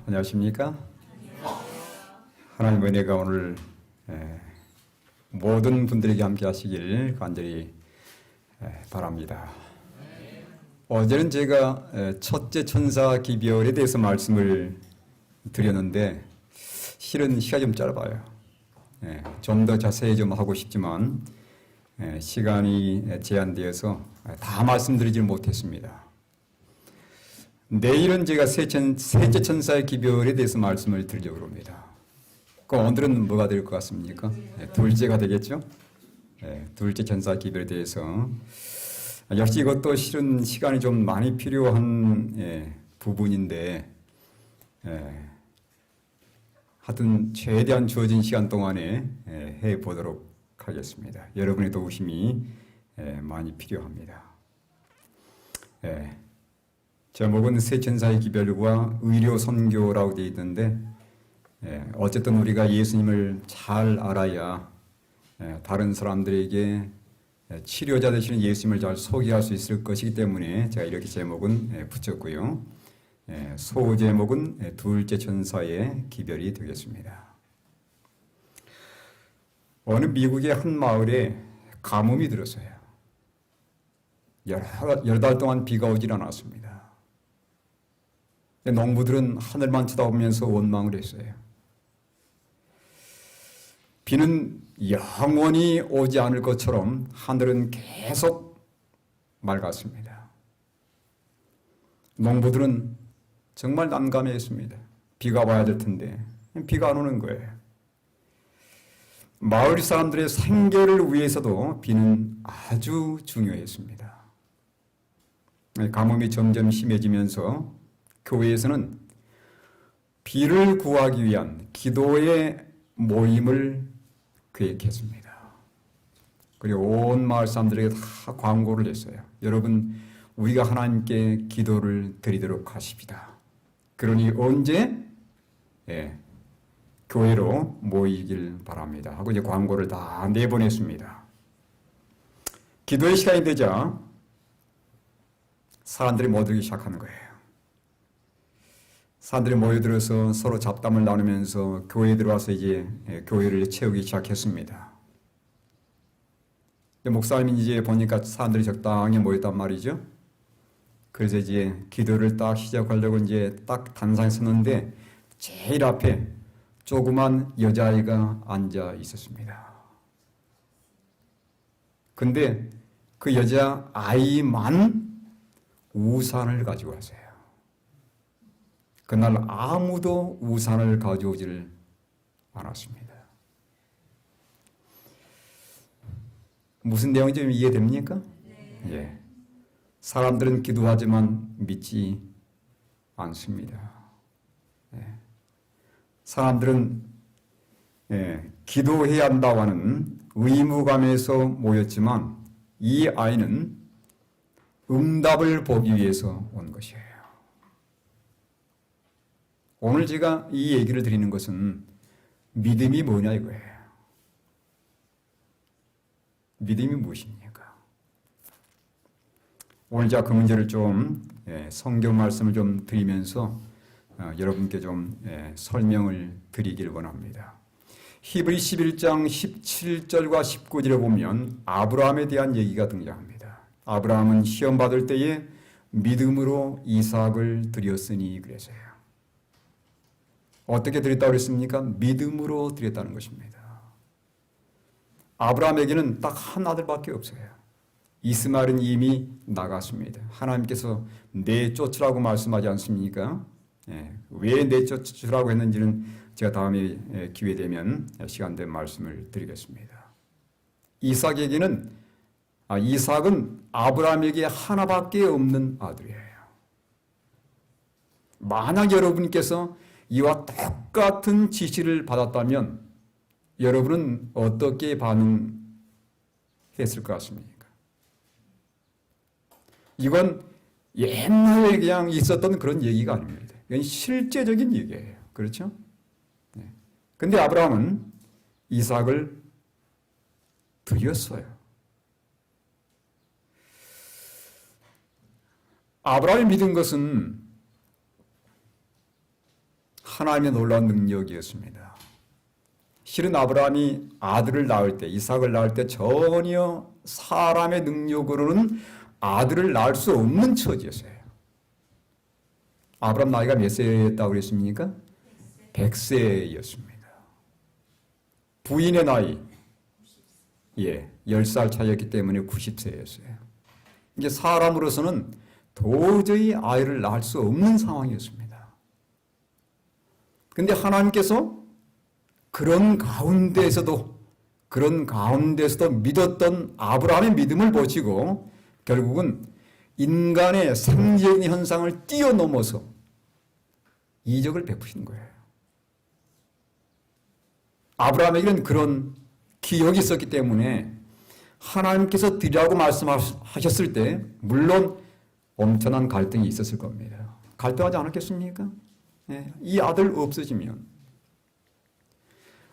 안녕하십니까? 하나님의 은혜가 오늘 모든 분들에게 함께 하시길 간절히 바랍니다. 어제는 제가 첫째 천사 기별에 대해서 말씀을 드렸는데 실은 시간이 좀 짧아요. 좀 더 자세히 좀 하고 싶지만 시간이 제한되어서 다 말씀드리지 못했습니다. 내일은 제가 셋째 천사의 기별에 대해서 말씀을 드리려고 합니다. 그럼 오늘은 뭐가 될 것 같습니까? 둘째가 되겠죠? 둘째 천사의 기별에 대해서 역시 이것도 실은 시간이 좀 많이 필요한 부분인데 하여튼 최대한 주어진 시간 동안에 해보도록 하겠습니다. 여러분의 도우심이 많이 필요합니다. 제목은 세 천사의 기별과 의료 선교라고 되어 있는데 어쨌든 우리가 예수님을 잘 알아야 다른 사람들에게 치료자 되시는 예수님을 잘 소개할 수 있을 것이기 때문에 제가 이렇게 제목은 붙였고요. 소제목은 둘째 천사의 기별이 되겠습니다. 어느 미국의 한 마을에 가뭄이 들었어요. 열 달 동안 비가 오질 않았습니다. 농부들은 하늘만 쳐다보면서 원망을 했어요. 비는 영원히 오지 않을 것처럼 하늘은 계속 맑았습니다. 농부들은 정말 난감해했습니다. 비가 와야 될 텐데 비가 안 오는 거예요. 마을 사람들의 생계를 위해서도 비는 아주 중요했습니다. 가뭄이 점점 심해지면서 교회에서는 비를 구하기 위한 기도의 모임을 계획했습니다. 그리고 온 마을 사람들에게 다 광고를 했어요. 여러분, 우리가 하나님께 기도를 드리도록 하십시다. 그러니 언제? 교회로 모이길 바랍니다. 하고 이제 광고를 다 내보냈습니다. 기도의 시간이 되자 사람들이 모이기 시작하는 거예요. 사람들이 모여들어서 서로 잡담을 나누면서 교회에 들어와서 이제 교회를 채우기 시작했습니다. 목사님이 이제 보니까 사람들이 적당히 모였단 말이죠. 그래서 이제 기도를 딱 시작하려고 이제 딱 단상에 섰는데 제일 앞에 조그만 여자아이가 앉아 있었습니다. 근데 그 여자아이만 우산을 가지고 왔어요. 그날 아무도 우산을 가져오지를 않았습니다. 무슨 내용인지 좀 이해됩니까? 네. 사람들은 기도하지만 믿지 않습니다. 사람들은 기도해야 한다고 하는 의무감에서 모였지만 이 아이는 응답을 보기 위해서 온 것이에요. 오늘 제가 이 얘기를 드리는 것은 믿음이 뭐냐 이거예요. 믿음이 무엇입니까? 오늘 제가 그 문제를 좀 성경 말씀을 좀 드리면서 여러분께 좀 설명을 드리길 원합니다. 히브리 11장 17절과 19절에 보면 아브라함에 대한 얘기가 등장합니다. 아브라함은 시험 받을 때에 믿음으로 이삭을 드렸으니 그래서요. 어떻게 드렸다고 그랬습니까? 믿음으로 드렸다는 것입니다. 아브라함에게는 딱 한 아들밖에 없어요. 이스마엘은 이미 나갔습니다. 하나님께서 내쫓으라고 말씀하지 않습니까? 왜 내쫓으라고 했는지는 제가 다음에 기회 되면 시간 된 말씀을 드리겠습니다. 이삭은 아브라함에게 하나밖에 없는 아들이에요. 만약 여러분께서 이와 똑같은 지시를 받았다면 여러분은 어떻게 반응했을 것 같습니까? 이건 옛날에 그냥 있었던 그런 얘기가 아닙니다. 이건 실제적인 얘기예요. 그렇죠? 근데 아브라함은 이삭을 드렸어요. 아브라함이 믿은 것은 하나님의 놀라운 능력이었습니다. 실은 아브라함이 아들을 낳을 때, 이삭을 낳을 때 전혀 사람의 능력으로는 아들을 낳을 수 없는 처지였어요. 아브라함 나이가 몇 세였다고 그랬습니까? 100세였습니다. 부인의 나이, 10살 차이였기 때문에 90세였어요. 이게 사람으로서는 도저히 아이를 낳을 수 없는 상황이었습니다. 그런데 하나님께서 그런 가운데에서도 믿었던 아브라함의 믿음을 보시고 결국은 인간의 상징 현상을 뛰어넘어서 이적을 베푸신 거예요. 아브라함에게는 그런 기억이 있었기 때문에 하나님께서 드리라고 말씀하셨을 때 물론 엄청난 갈등이 있었을 겁니다. 갈등하지 않았겠습니까? 이 아들 없어지면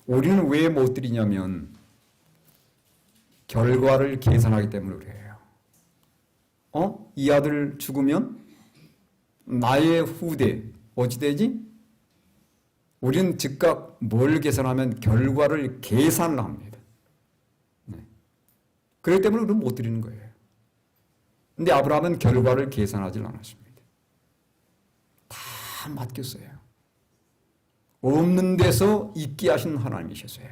우리는 왜 못 드리냐면 결과를 계산하기 때문에 그래요. 이 아들 죽으면 나의 후대 어찌 되지? 우리는 즉각 뭘 계산하면 결과를 계산을 합니다. 그렇기 때문에 우리는 못 드리는 거예요. 그런데 아브라함은 결과를 계산하지 않았습니다. 다 맡겼어요. 없는 데서 있게 하신 하나님이셨어요.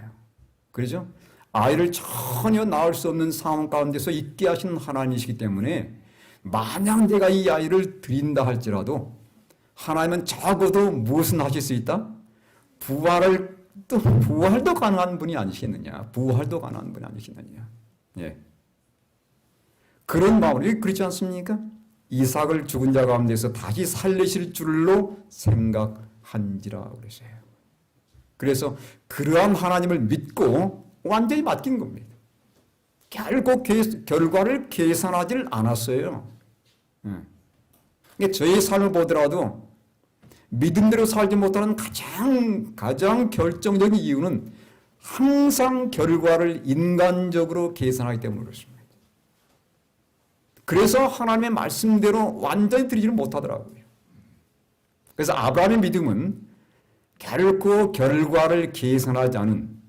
그렇죠? 아이를 전혀 낳을 수 없는 상황 가운데서 있게 하신 하나님이시기 때문에 만약 내가 이 아이를 드린다 할지라도 하나님은 적어도 무엇은 하실 수 있다? 부활도 가능한 분이 아니시겠느냐. 부활도 가능한 분이 아니시겠느냐. 그런 마음으로 그렇지 않습니까? 이삭을 죽은 자 가운데서 다시 살리실 줄로 생각한지라 그랬어요. 그래서 그러한 하나님을 믿고 완전히 맡긴 겁니다. 결국 결과를 계산하지 않았어요. 저의 삶을 보더라도 믿음대로 살지 못하는 가장 결정적인 이유는 항상 결과를 인간적으로 계산하기 때문에 그렇습니다. 그래서 하나님의 말씀대로 완전히 드리지를 못하더라고요. 그래서 아브라함의 믿음은 결코 결과를 계산하지 않은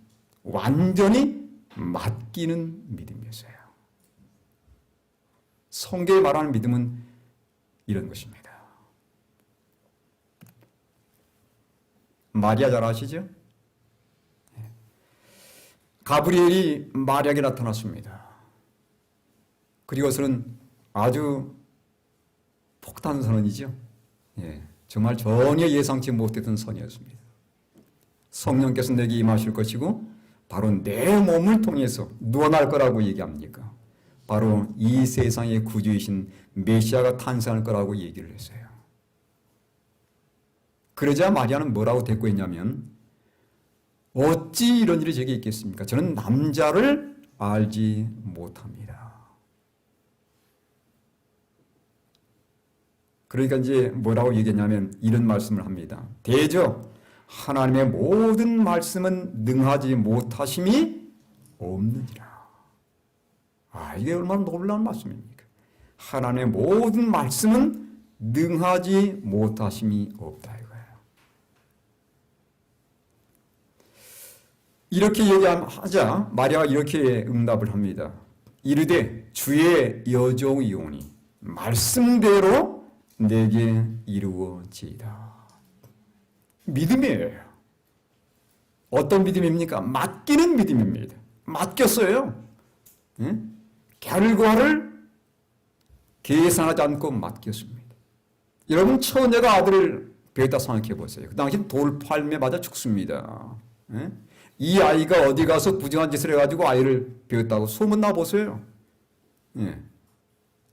완전히 맡기는 믿음이었어요. 성경에 말하는 믿음은 이런 것입니다. 마리아 잘 아시죠? 가브리엘이 마리아에게 나타났습니다. 그리고서는 아주 폭탄 선언이죠. 정말 전혀 예상치 못했던 선이었습니다. 성령께서 내게 임하실 것이고 바로 내 몸을 통해서 누가 날 거라고 얘기합니까? 바로 이 세상의 구주이신 메시아가 탄생할 거라고 얘기를 했어요. 그러자 마리아는 뭐라고 대꾸했냐면 어찌 이런 일이 제게 있겠습니까? 저는 남자를 알지 못합니다. 그러니까 이제 뭐라고 얘기했냐면 이런 말씀을 합니다. 대저 하나님의 모든 말씀은 능하지 못하심이 없느니라. 이게 얼마나 놀라운 말씀입니까? 하나님의 모든 말씀은 능하지 못하심이 없다 이거예요. 이렇게 얘기하자 마리아가 이렇게 응답을 합니다. 이르되 주의 여종이오니 말씀대로 내게 이루어지이다. 믿음이에요. 어떤 믿음입니까? 맡기는 믿음입니다. 맡겼어요. 결과를 계산하지 않고 맡겼습니다. 여러분 처녀가 아들을 배에다 생각해 보세요. 그 당시 돌팔매 맞아 죽습니다. 이 아이가 어디 가서 부정한 짓을 해가지고 아이를 배웠다고 소문나 보세요.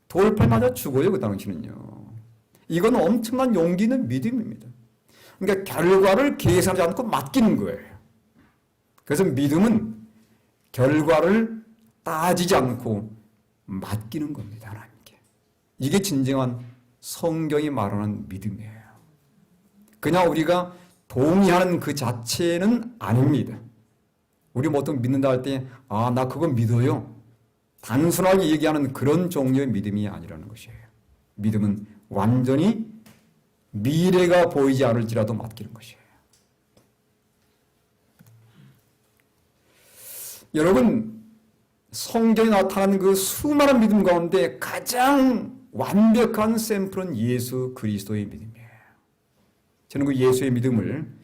돌팔 맞아 죽어요. 그 당시는요. 이건 엄청난 용기 있는 믿음입니다. 그러니까 결과를 계산하지 않고 맡기는 거예요. 그래서 믿음은 결과를 따지지 않고 맡기는 겁니다. 하나님께. 이게 진정한 성경이 말하는 믿음이에요. 그냥 우리가 동의하는 그 자체는 아닙니다. 우리 보통 믿는다 할 때 나 그거 믿어요. 단순하게 얘기하는 그런 종류의 믿음이 아니라는 것이에요. 믿음은 완전히 미래가 보이지 않을지라도 맡기는 것이에요. 여러분, 성경에 나타난 그 수많은 믿음 가운데 가장 완벽한 샘플은 예수 그리스도의 믿음이에요. 저는 그 예수의 믿음을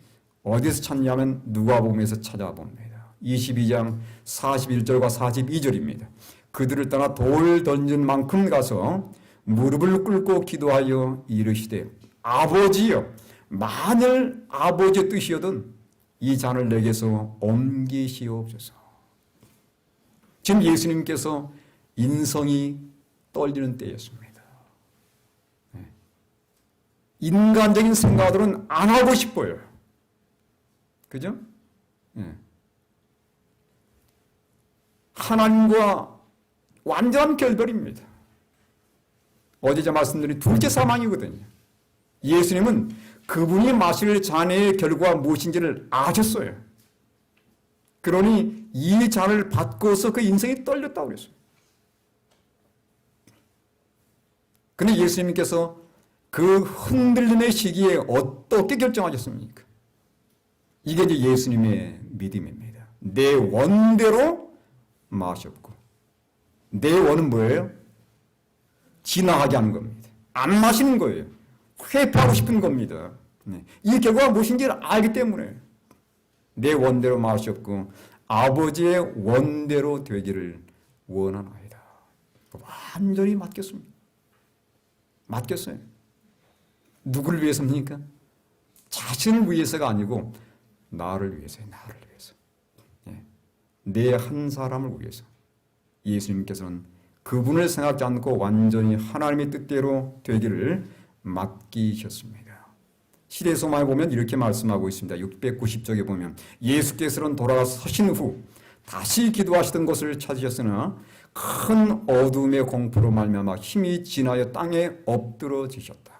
어디서 찾냐면 누가복음에서 찾아봅니다. 22장 41절과 42절입니다. 그들을 떠나 돌 던진 만큼 가서 무릎을 꿇고 기도하여 이르시되 아버지여, 만일 아버지의 뜻이거든 이 잔을 내게서 옮기시옵소서. 지금 예수님께서 인성이 떨리는 때였습니다. 인간적인 생각으로는 안 하고 싶어요. 그죠? 하나님과 완전한 결별입니다. 어제 제가 말씀드린 둘째 사망이거든요. 예수님은 그분이 마실 잔의 결과가 무엇인지를 아셨어요. 그러니 이 잔을 받고서 그 인생이 떨렸다고 그랬어요. 그런데 예수님께서 그 흔들림의 시기에 어떻게 결정하셨습니까? 이게 이제 예수님의 믿음입니다. 내 원대로 마셨고, 내 원은 뭐예요? 지나가게 하는 겁니다. 안 마시는 거예요. 회피하고 싶은 겁니다. 이 결과가 무엇인지를 알기 때문에 내 원대로 마셨고 아버지의 원대로 되기를 원하나이다. 완전히 맡겼습니다. 맡겼어요. 누구를 위해서입니까? 자신을 위해서가 아니고 나를 위해서요. 나를 위해서. 내 한 사람을 위해서. 예수님께서는 그분을 생각지 않고 완전히 하나님의 뜻대로 되기를 맡기셨습니다. 시대소망에 보면 이렇게 말씀하고 있습니다. 690쪽에 보면 예수께서는 돌아서신 후 다시 기도하시던 곳을 찾으셨으나 큰 어둠의 공포로 말미암아 힘이 지나여 땅에 엎드러지셨다.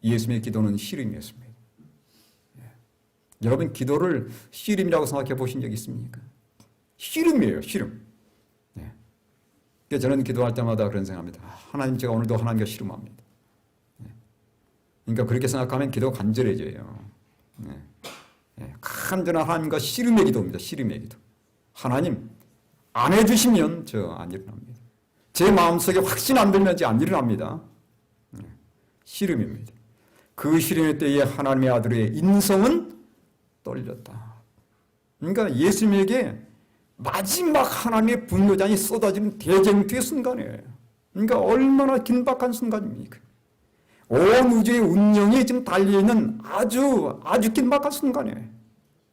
예수님의 기도는 씨름이었습니다. 여러분, 기도를 씨름이라고 생각해 보신 적 있습니까? 씨름이에요, 씨름. 저는 기도할 때마다 그런 생각합니다. 하나님, 제가 오늘도 하나님과 씨름합니다. 그러니까 그렇게 생각하면 기도가 간절해져요. 간절한 하나님과 씨름의 기도입니다. 씨름의 기도. 하나님, 안 해주시면 저 안 일어납니다. 제 마음속에 확신 안 들면 저 안 일어납니다. 씨름입니다. 그 씨름의 때에 하나님의 아들의 인성은 떨렸다. 그러니까 예수님에게 마지막 하나님의 분노장이 쏟아지는 대쟁투의 순간이에요. 그러니까 얼마나 긴박한 순간입니까? 온 우주의 운명이 지금 달려있는 아주 긴박한 순간이에요.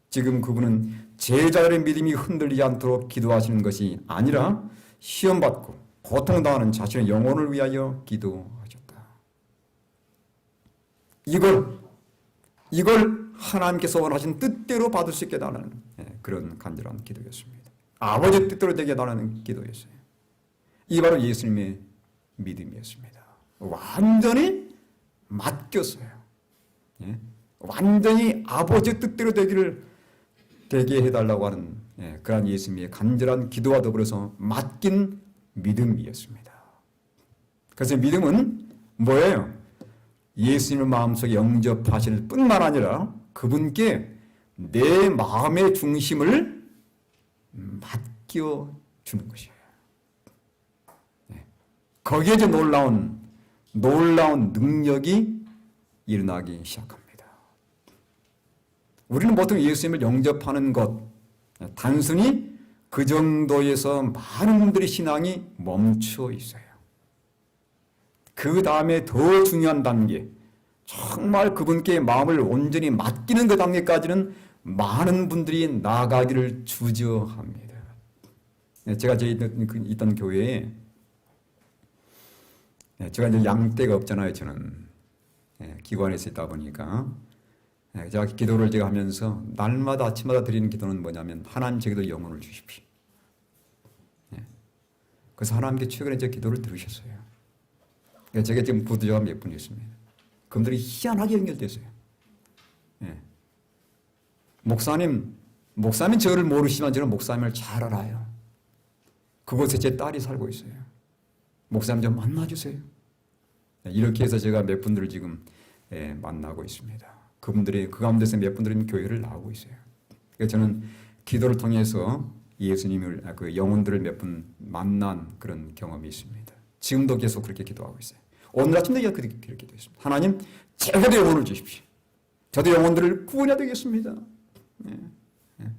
지금 그분은 제자들의 믿음이 흔들리지 않도록 기도하시는 것이 아니라 시험받고 고통당하는 자신의 영혼을 위하여 기도하셨다. 이걸 하나님께서 원하신 뜻대로 받을 수 있게 달라는 그런 간절한 기도였습니다. 아버지 뜻대로 되게 달라는 기도였어요. 이 바로 예수님의 믿음이었습니다. 완전히 맡겼어요. 완전히 아버지 뜻대로 되게 해달라고 하는 그러한 예수님의 간절한 기도와 더불어서 맡긴 믿음이었습니다. 그래서 믿음은 뭐예요? 예수님을 마음속에 영접하실 뿐만 아니라 그분께 내 마음의 중심을 맡겨주는 것이에요. 거기에 이제 놀라운 능력이 일어나기 시작합니다. 우리는 보통 예수님을 영접하는 것, 단순히 그 정도에서 많은 분들의 신앙이 멈춰 있어요. 그 다음에 더 중요한 단계, 정말 그분께 마음을 온전히 맡기는 그 단계까지는 많은 분들이 나아가기를 주저합니다. 제가 있던 교회에 제가 이제 양떼가 없잖아요. 저는 기관에서 있다 보니까 제가 기도를 제가 하면서 날마다 아침마다 드리는 기도는 뭐냐면 하나님 제게도 영혼을 주십시오. 그래서 하나님께 최근에 제 기도를 들으셨어요. 제가 지금 부부자가 몇 분 있습니다. 그분들이 희한하게 연결됐어요. 목사님 저를 모르시지만 저는 목사님을 잘 알아요. 그곳에 제 딸이 살고 있어요. 목사님 좀 만나주세요. 이렇게 해서 제가 몇 분들을 지금 만나고 있습니다. 그 가운데서 몇 분들은 교회를 나오고 있어요. 그래서 저는 기도를 통해서 예수님을 그 영혼들을 몇 분 만난 그런 경험이 있습니다. 지금도 계속 그렇게 기도하고 있어요. 오늘 아침도 그렇게 기도했습니다. 하나님, 제게도 영혼을 주십시오. 저도 영혼들을 구원해야 되겠습니다. 네. 네.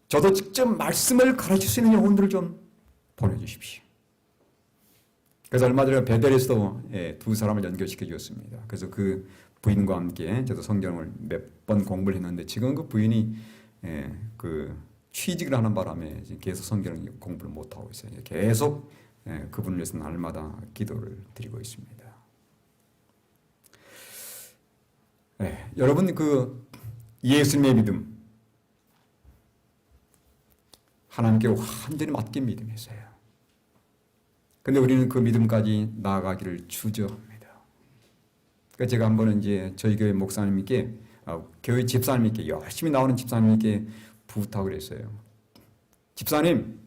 저도 직접 말씀을 가르칠 수 있는 영혼들을 좀 보내주십시오. 그래서 얼마 전에 베델에서도 두 사람을 연결시켜 주었습니다. 그래서 그 부인과 함께 저도 성경을 몇 번 공부를 했는데 지금 그 부인이 그 취직을 하는 바람에 계속 성경 공부를 못 하고 있어요. 계속 그분을 위해서 날마다 기도를 드리고 있습니다. 여러분 그 예수님의 믿음 하나님께 완전히 맡긴 믿음이었어요. 근데 우리는 그 믿음까지 나아가기를 주저합니다. 그러니까 제가 한번은 이제 저희 교회 목사님께, 교회 집사님께, 열심히 나오는 집사님께 부탁을 했어요. 집사님,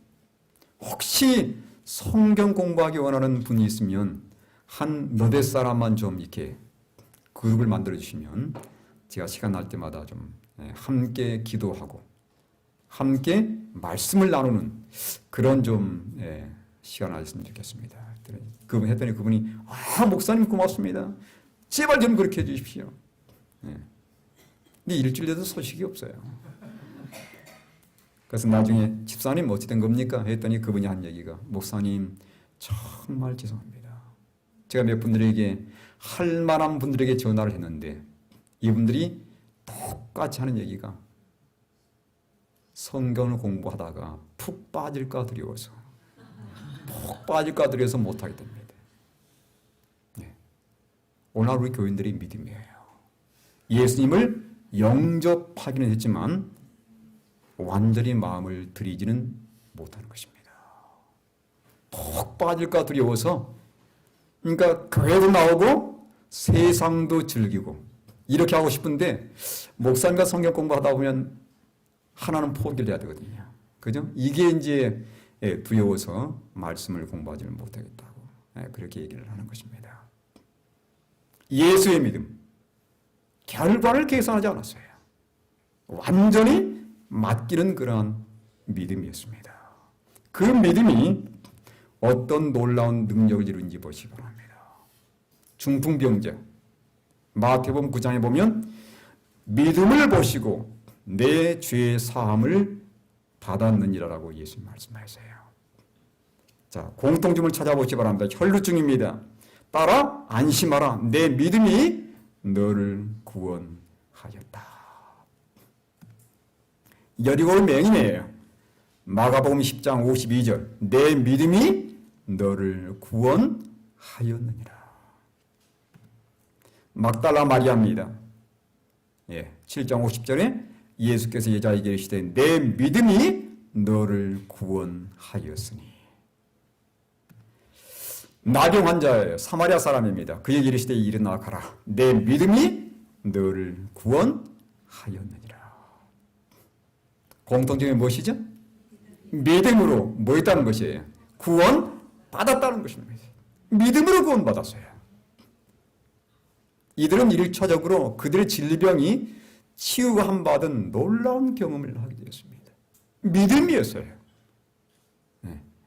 혹시 성경 공부하기 원하는 분이 있으면 한 너댓 사람만 좀 이렇게 그룹을 만들어 주시면 제가 시간 날 때마다 좀 함께 기도하고 함께 말씀을 나누는 그런 좀 시간을 가졌으면 좋겠습니다. 했더니 그분이 목사님 고맙습니다. 제발 좀 그렇게 해주십시오. 근데 일주일 돼도 소식이 없어요. 그래서 나중에 집사님 어찌 된 겁니까? 했더니 그분이 한 얘기가 목사님 정말 죄송합니다. 제가 몇 분들에게 할 만한 분들에게 전화를 했는데 이분들이 똑같이 하는 얘기가 성경을 공부하다가 푹 빠질까 두려워서 못하게 됩니다. 오늘 우리 교인들이 믿음이에요. 예수님을 영접하기는 했지만 완전히 마음을 들이지는 못하는 것입니다. 푹 빠질까 두려워서 그러니까 교회도 나오고 세상도 즐기고 이렇게 하고 싶은데 목사님과 성경 공부하다 보면 하나는 포기를 해야 되거든요. 그죠? 이게 이제 두려워서 말씀을 공부하지는 못하겠다고 그렇게 얘기를 하는 것입니다. 예수의 믿음 결과를 계산하지 않았어요. 완전히 맡기는 그러한 믿음이었습니다. 그 믿음이 어떤 놀라운 능력을 이룬지 보시기 바랍니다. 중풍병자 마태복음 9장에 보면 믿음을 보시고 내 죄의 사함을 받았느니라라고 예수님 말씀하세요. 자, 공통점을 찾아보시기 바랍니다. 혈루증입니다. 따라 안심하라. 내 믿음이 너를 구원하였다. 여리고의 맹인이에요. 마가복음 10장 52절 내 믿음이 너를 구원하였느니라. 막달라 마리아입니다. 7장 50절에 예수께서 여자에게 이르시되 내 믿음이 너를 구원하였으니. 나병 환자예요. 사마리아 사람입니다. 그에게 이르시되 일어나 가라. 내 믿음이 너를 구원하였느니라. 공통점이 무엇이죠? 믿음으로 뭐 했다는 것이에요? 구원받았다는 것입니다. 믿음으로 구원받았어요. 이들은 1차적으로 그들의 질병이 치유가 받은 놀라운 경험을 하게 되었습니다. 믿음이었어요.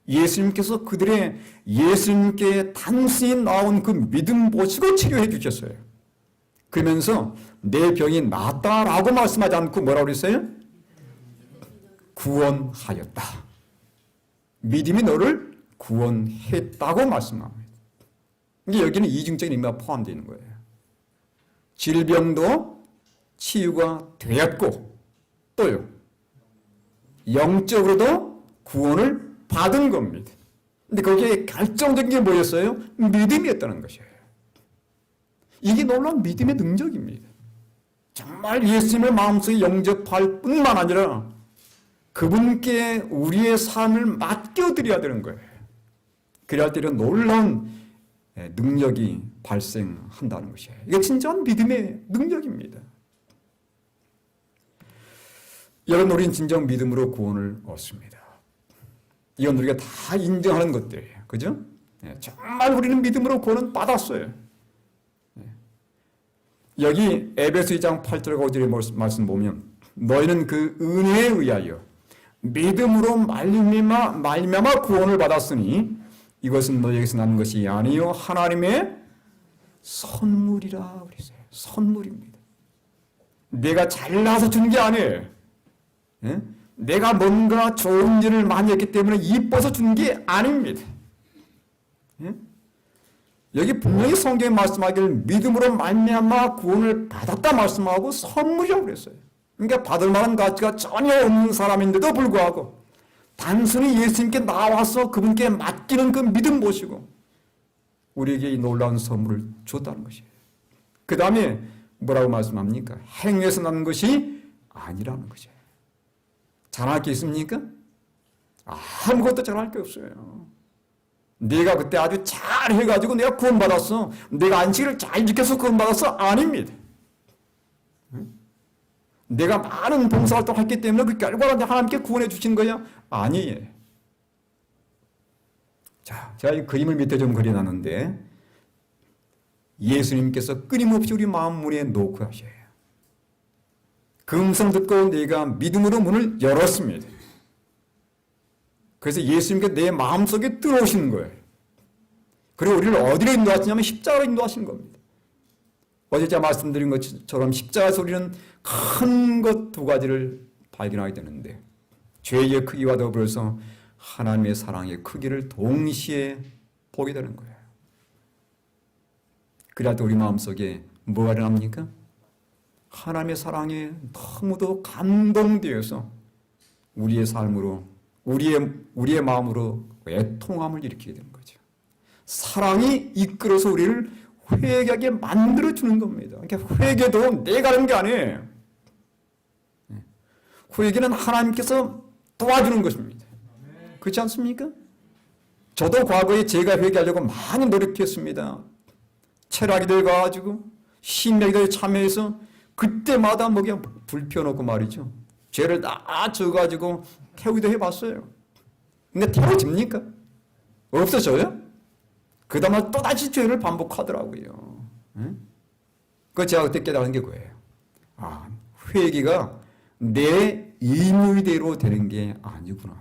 예수님께서 그들의 예수님께 단순히 나온 그 믿음 보시고 치료해 주셨어요. 그러면서 내 병이 낫다라고 말씀하지 않고 뭐라고 그랬어요? 구원하였다. 믿음이 너를 구원했다고 말씀합니다. 이게 여기는 이중적인 의미가 포함되어 있는 거예요. 질병도 치유가 되었고 또요. 영적으로도 구원을 받은 겁니다. 근데 거기에 결정적인 게 뭐였어요? 믿음이었다는 것이에요. 이게 놀라운 믿음의 능력입니다. 정말 예수님을 마음속에 영접할 뿐만 아니라 그분께 우리의 삶을 맡겨드려야 되는 거예요. 그래야 때는 놀라운 능력이 발생한다는 것이에요. 이게 진정한 믿음의 능력입니다. 여러분, 우리는 진정 믿음으로 구원을 얻습니다. 이건 우리가 다 인정하는 것들이에요. 그죠? 정말 우리는 믿음으로 구원은 받았어요. 여기 에베소 2장 8절과 5절의 말씀 보면 너희는 그 은혜에 의하여 믿음으로 말미암아 구원을 받았으니 이것은 너희에게서 난 것이 아니요 하나님의 선물이라 그랬어요. 선물입니다. 내가 잘나서 준 게 아니에요. 예? 내가 뭔가 좋은 일을 많이 했기 때문에 이뻐서 준 게 아닙니다. 예? 여기 분명히 성경에 말씀하기를 믿음으로 말미암아 구원을 받았다 말씀하고 선물이라고 그랬어요. 그러니까 받을 만한 가치가 전혀 없는 사람인데도 불구하고 단순히 예수님께 나와서 그분께 맡기는 그 믿음 보시고 우리에게 이 놀라운 선물을 줬다는 것이에요. 그 다음에 뭐라고 말씀합니까? 행위에서 난 것이 아니라는 거죠. 잘할 게 있습니까? 아무것도 잘할 게 없어요. 내가 그때 아주 잘해가지고 내가 구원받았어. 내가 안식일을 잘 지켜서 구원받았어. 아닙니다. 내가 많은 봉사활동을 했기 때문에 그 결과로 하나님께 구원해 주신 거야? 아니에요. 자, 제가 이 그림을 밑에 좀 그려놨는데 예수님께서 끊임없이 우리 마음 문에 놓고 하셔요. 그 음성 듣고 내가 믿음으로 문을 열었습니다. 그래서 예수님께 내 마음속에 들어오시는 거예요. 그리고 우리를 어디로 인도하시냐면 십자가로 인도하시는 겁니다. 어제 제가 말씀드린 것처럼 십자가에서 우리는 큰 것 두 가지를 발견하게 되는데 죄의 크기와 더불어서 하나님의 사랑의 크기를 동시에 보게 되는 거예요. 그래야 또 우리 마음속에 뭐가 일어납니까? 하나님의 사랑에 너무도 감동되어서 우리의 삶으로 우리의 마음으로 애통함을 일으키게 되는 거죠. 사랑이 이끌어서 우리를 회개하게 만들어주는 겁니다. 그러니까 회개도 내가 하는 게 아니에요. 회개는 하나님께서 도와주는 것입니다. 그렇지 않습니까? 저도 과거에 제가 회개하려고 많이 노력했습니다. 철학이들 가가지고 신명이들 참여해서 그때마다 뭐게 불 피워놓고 말이죠. 죄를 다 져가지고 태우기도 해봤어요. 근데 태워집니까? 없어져요? 그 다음에 또다시 죄를 반복하더라고요. 그 제가 그때 깨달은 게 그거예요. 회개가 내 의무대로 되는 게 아니구나.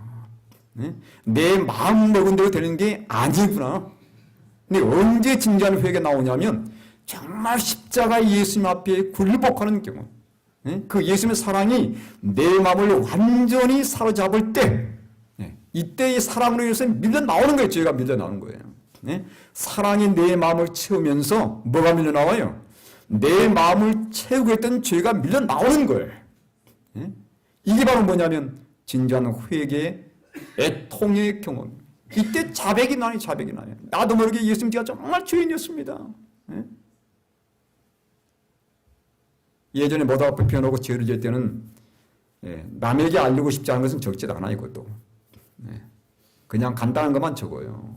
내 마음 먹은 대로 되는 게 아니구나. 근데 언제 진지한 회개가 나오냐면 정말 십자가 예수님 앞에 굴복하는 경우, 그 예수님의 사랑이 내 마음을 완전히 사로잡을 때, 이때의 사랑으로 인해서 밀려 나오는 거예요. 죄가 밀려 나오는 거예요. 사랑이 내 마음을 채우면서 뭐가 밀려 나와요? 내 마음을 채우고 있던 죄가 밀려 나오는 거예요. 이게 바로 뭐냐면 진정한 회개의 애통의 경험. 이때 자백이 나요. 나도 모르게 예수님 제가 정말 죄인이었습니다. 예전에 모다 앞에 펴놓고 죄를 질 때는 남에게 알리고 싶지 않은 것은 적지 않아요. 이것도. 그냥 간단한 것만 적어요.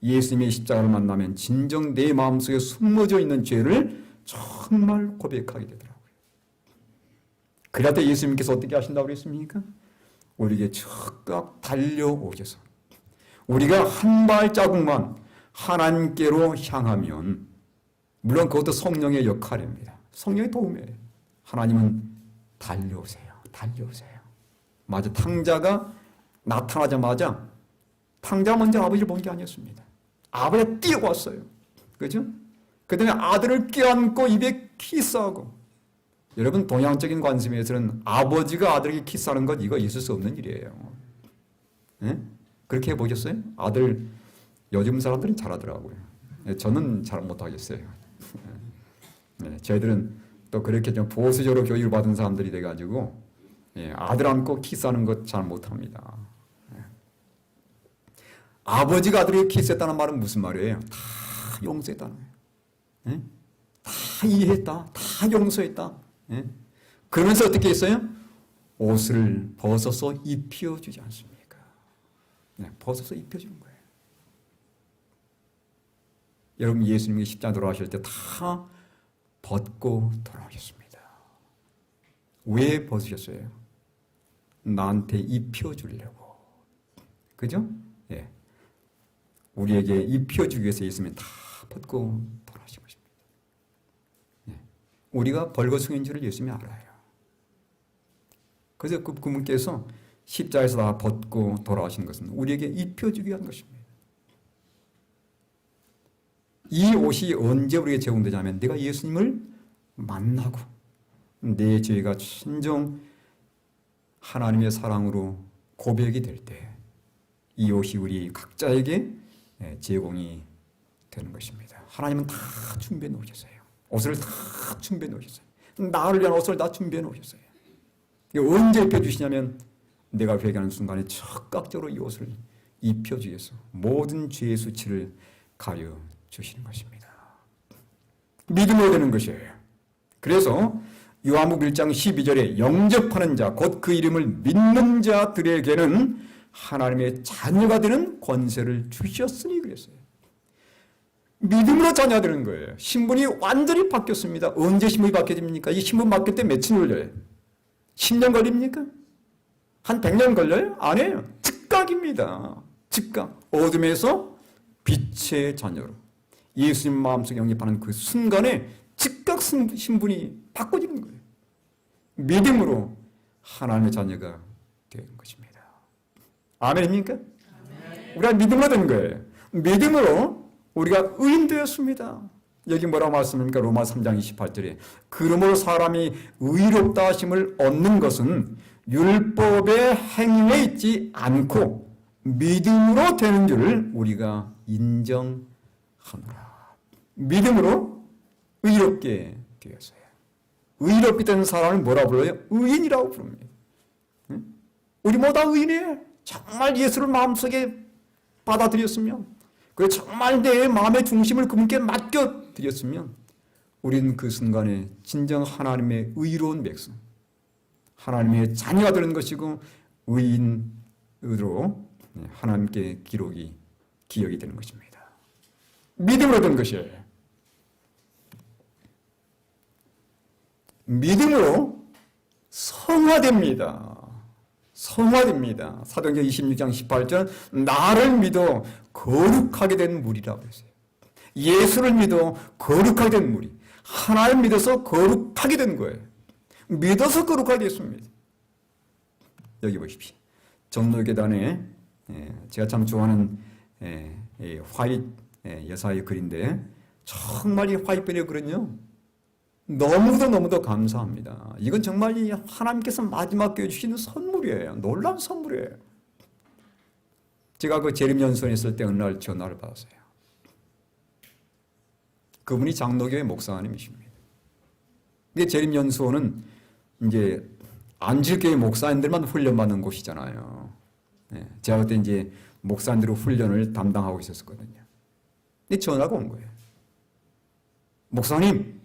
예수님의 십자가를 만나면 진정 내 마음속에 숨어져 있는 죄를 정말 고백하게 되더라고요. 그럴 때 예수님께서 어떻게 하신다고 그랬습니까? 우리에게 적극 달려오셔서 우리가 한 발자국만 하나님께로 향하면, 물론 그것도 성령의 역할입니다. 성령의 도움이에요. 하나님은 달려오세요. 맞아, 탕자가 나타나자마자 탕자가 먼저 아버지를 본 게 아니었습니다. 아버지가 뛰어왔어요. 그죠? 그 다음에 아들을 껴안고 입에 키스하고. 여러분, 동양적인 관심에서는 아버지가 아들에게 키스하는 것, 이거 있을 수 없는 일이에요. 그렇게 해보셨어요? 아들, 요즘 사람들은 잘하더라고요. 저는 잘 못하겠어요. 저희들은 또 그렇게 좀 보수적으로 교육을 받은 사람들이 돼가지고 아들 안고 키스하는 것 잘 못합니다. 아버지가 아들에게 키스했다는 말은 무슨 말이에요? 다 용서했다는 거예요. 다 이해했다. 다 용서했다. 그러면서 어떻게 했어요? 옷을 벗어서 입혀주지 않습니까? 벗어서 입혀주는 거예요. 여러분, 예수님이 십자가 돌아가실 때 다 벗고 돌아오셨습니다. 왜 벗으셨어요? 나한테 입혀주려고. 그죠? 우리에게 입혀주기 위해서 예수님이 다 벗고 돌아오신 것입니다. 우리가 벌거숭이인 줄을 예수님이 알아요. 그래서 그분께서 십자에서 다 벗고 돌아오신 것은 우리에게 입혀주기 위한 것입니다. 이 옷이 언제 우리에게 제공되냐면 내가 예수님을 만나고 내 죄가 진정 하나님의 사랑으로 고백이 될 때 이 옷이 우리 각자에게 제공이 되는 것입니다. 하나님은 다 준비해 놓으셨어요. 옷을 다 준비해 놓으셨어요. 나를 위한 옷을 다 준비해 놓으셨어요. 언제 입혀주시냐면 내가 회개하는 순간에 적극적으로 이 옷을 입혀주셔서 모든 죄의 수치를 가려주시는 것입니다. 믿음으로 되는 것이에요. 그래서 요한복음 1장 12절에 영접하는 자 곧 그 이름을 믿는 자들에게는 하나님의 자녀가 되는 권세를 주셨으니 그랬어요. 믿음으로 자녀가 되는 거예요. 신분이 완전히 바뀌었습니다. 언제 신분이 바뀌어집니까? 이 신분 바뀔 때 며칠 걸려요? 10년 걸립니까? 한 100년 걸려요? 아니에요. 즉각입니다. 즉각. 어둠에서 빛의 자녀로 예수님 마음속에 영접하는 그 순간에 즉각 신분이 바꿔지는 거예요. 믿음으로 하나님의 자녀가 되는 것입니다. 아멘입니까? 아멘. 우리가 믿음으로 된 거예요. 믿음으로 우리가 의인되었습니다. 여기 뭐라고 말씀합니까? 로마 3장 28절에 그러므로 사람이 의롭다 하심을 얻는 것은 율법의 행위에 있지 않고 믿음으로 되는 줄을 우리가 인정하노라. 믿음으로 의롭게 되었어요. 의롭게 된 사람을 뭐라고 불러요? 의인이라고 부릅니다. 우리 모두 다 의인이에요. 정말 예수를 마음속에 받아들였으면, 그리고 정말 내 마음의 중심을 그분께 맡겨드렸으면 우리는 그 순간에 진정 하나님의 의로운 백성, 하나님의 자녀가 되는 것이고 의인으로 하나님께 기억이 되는 것입니다. 믿음으로 된 것이에요. 믿음으로 성화됩니다. 성화됩니다. 사도행전 26장 18절 나를 믿어 거룩하게 된 무리라고 했어요. 예수를 믿어 거룩하게 된 무리. 하나님 믿어서 거룩하게 된 거예요. 믿어서 거룩하게 됐습니다. 여기 보십시오. 전로계단에 제가 참 좋아하는 화이트 여사의 글인데 정말 이 화이트의 글은요 너무도 감사합니다. 이건 정말 하나님께서 마지막 교회 주시는 선물이에요. 놀라운 선물이에요. 제가 그 재림연수원에 있을 때 어느 날 전화를 받았어요. 그분이 장로교회 목사님이십니다. 근데 재림연수원은 이제 안질교회 목사님들만 훈련받는 곳이잖아요. 제가 그때 이제 목사님들의 훈련을 담당하고 있었거든요. 근데 전화가 온 거예요. 목사님,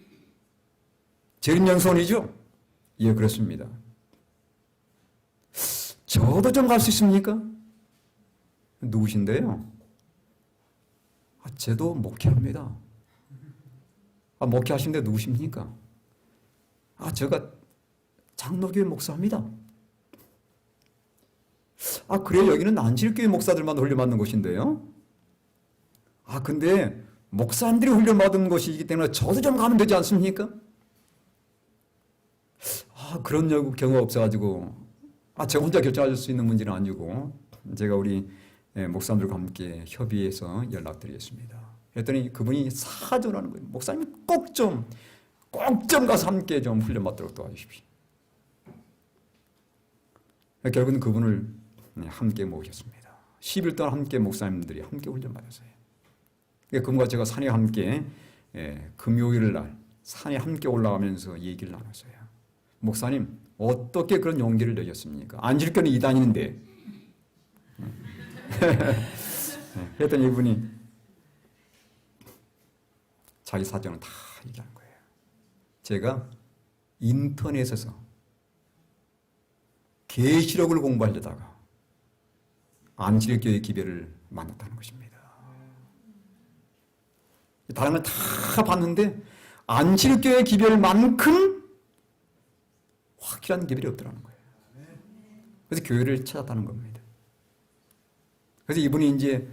재림연수원이죠? 예, 그렇습니다. 저도 좀 갈 수 있습니까? 누구신데요? 쟤도 목회합니다. 목회하시는데 누구십니까? 제가 장로교회 목사입니다. 그래요? 여기는 안질교회 목사들만 훈련받는 곳인데요? 근데 목사님들이 훈련받은 곳이기 때문에 저도 좀 가면 되지 않습니까? 그런 경우가 없어가지고 제가 혼자 결정할 수 있는 문제는 아니고 제가 우리 목사님들과 함께 협의해서 연락드리겠습니다. 그랬더니 그분이 사전하는 거예요. 목사님 꼭 좀 가서 함께 좀 훈련받도록 도와주십시오. 결국은 그분을 함께 모셨습니다. 10일 동안 함께 목사님들이 함께 훈련받았어요. 그분과 제가 산에 함께 금요일 날 산에 함께 올라가면서 얘기를 나눴어요. 목사님, 어떻게 그런 용기를 내셨습니까? 안질교는 이단인데. 했더니 이분이 자기 사정을 다 얘기한 거예요. 제가 인터넷에서 계시록을 공부하려다가 안질교의 기별을 만났다는 것입니다. 다른 걸 다 봤는데 안질교의 기별만큼 확실한 기별이 없더라는 거예요. 그래서 교회를 찾았다는 겁니다. 그래서 이분이 이제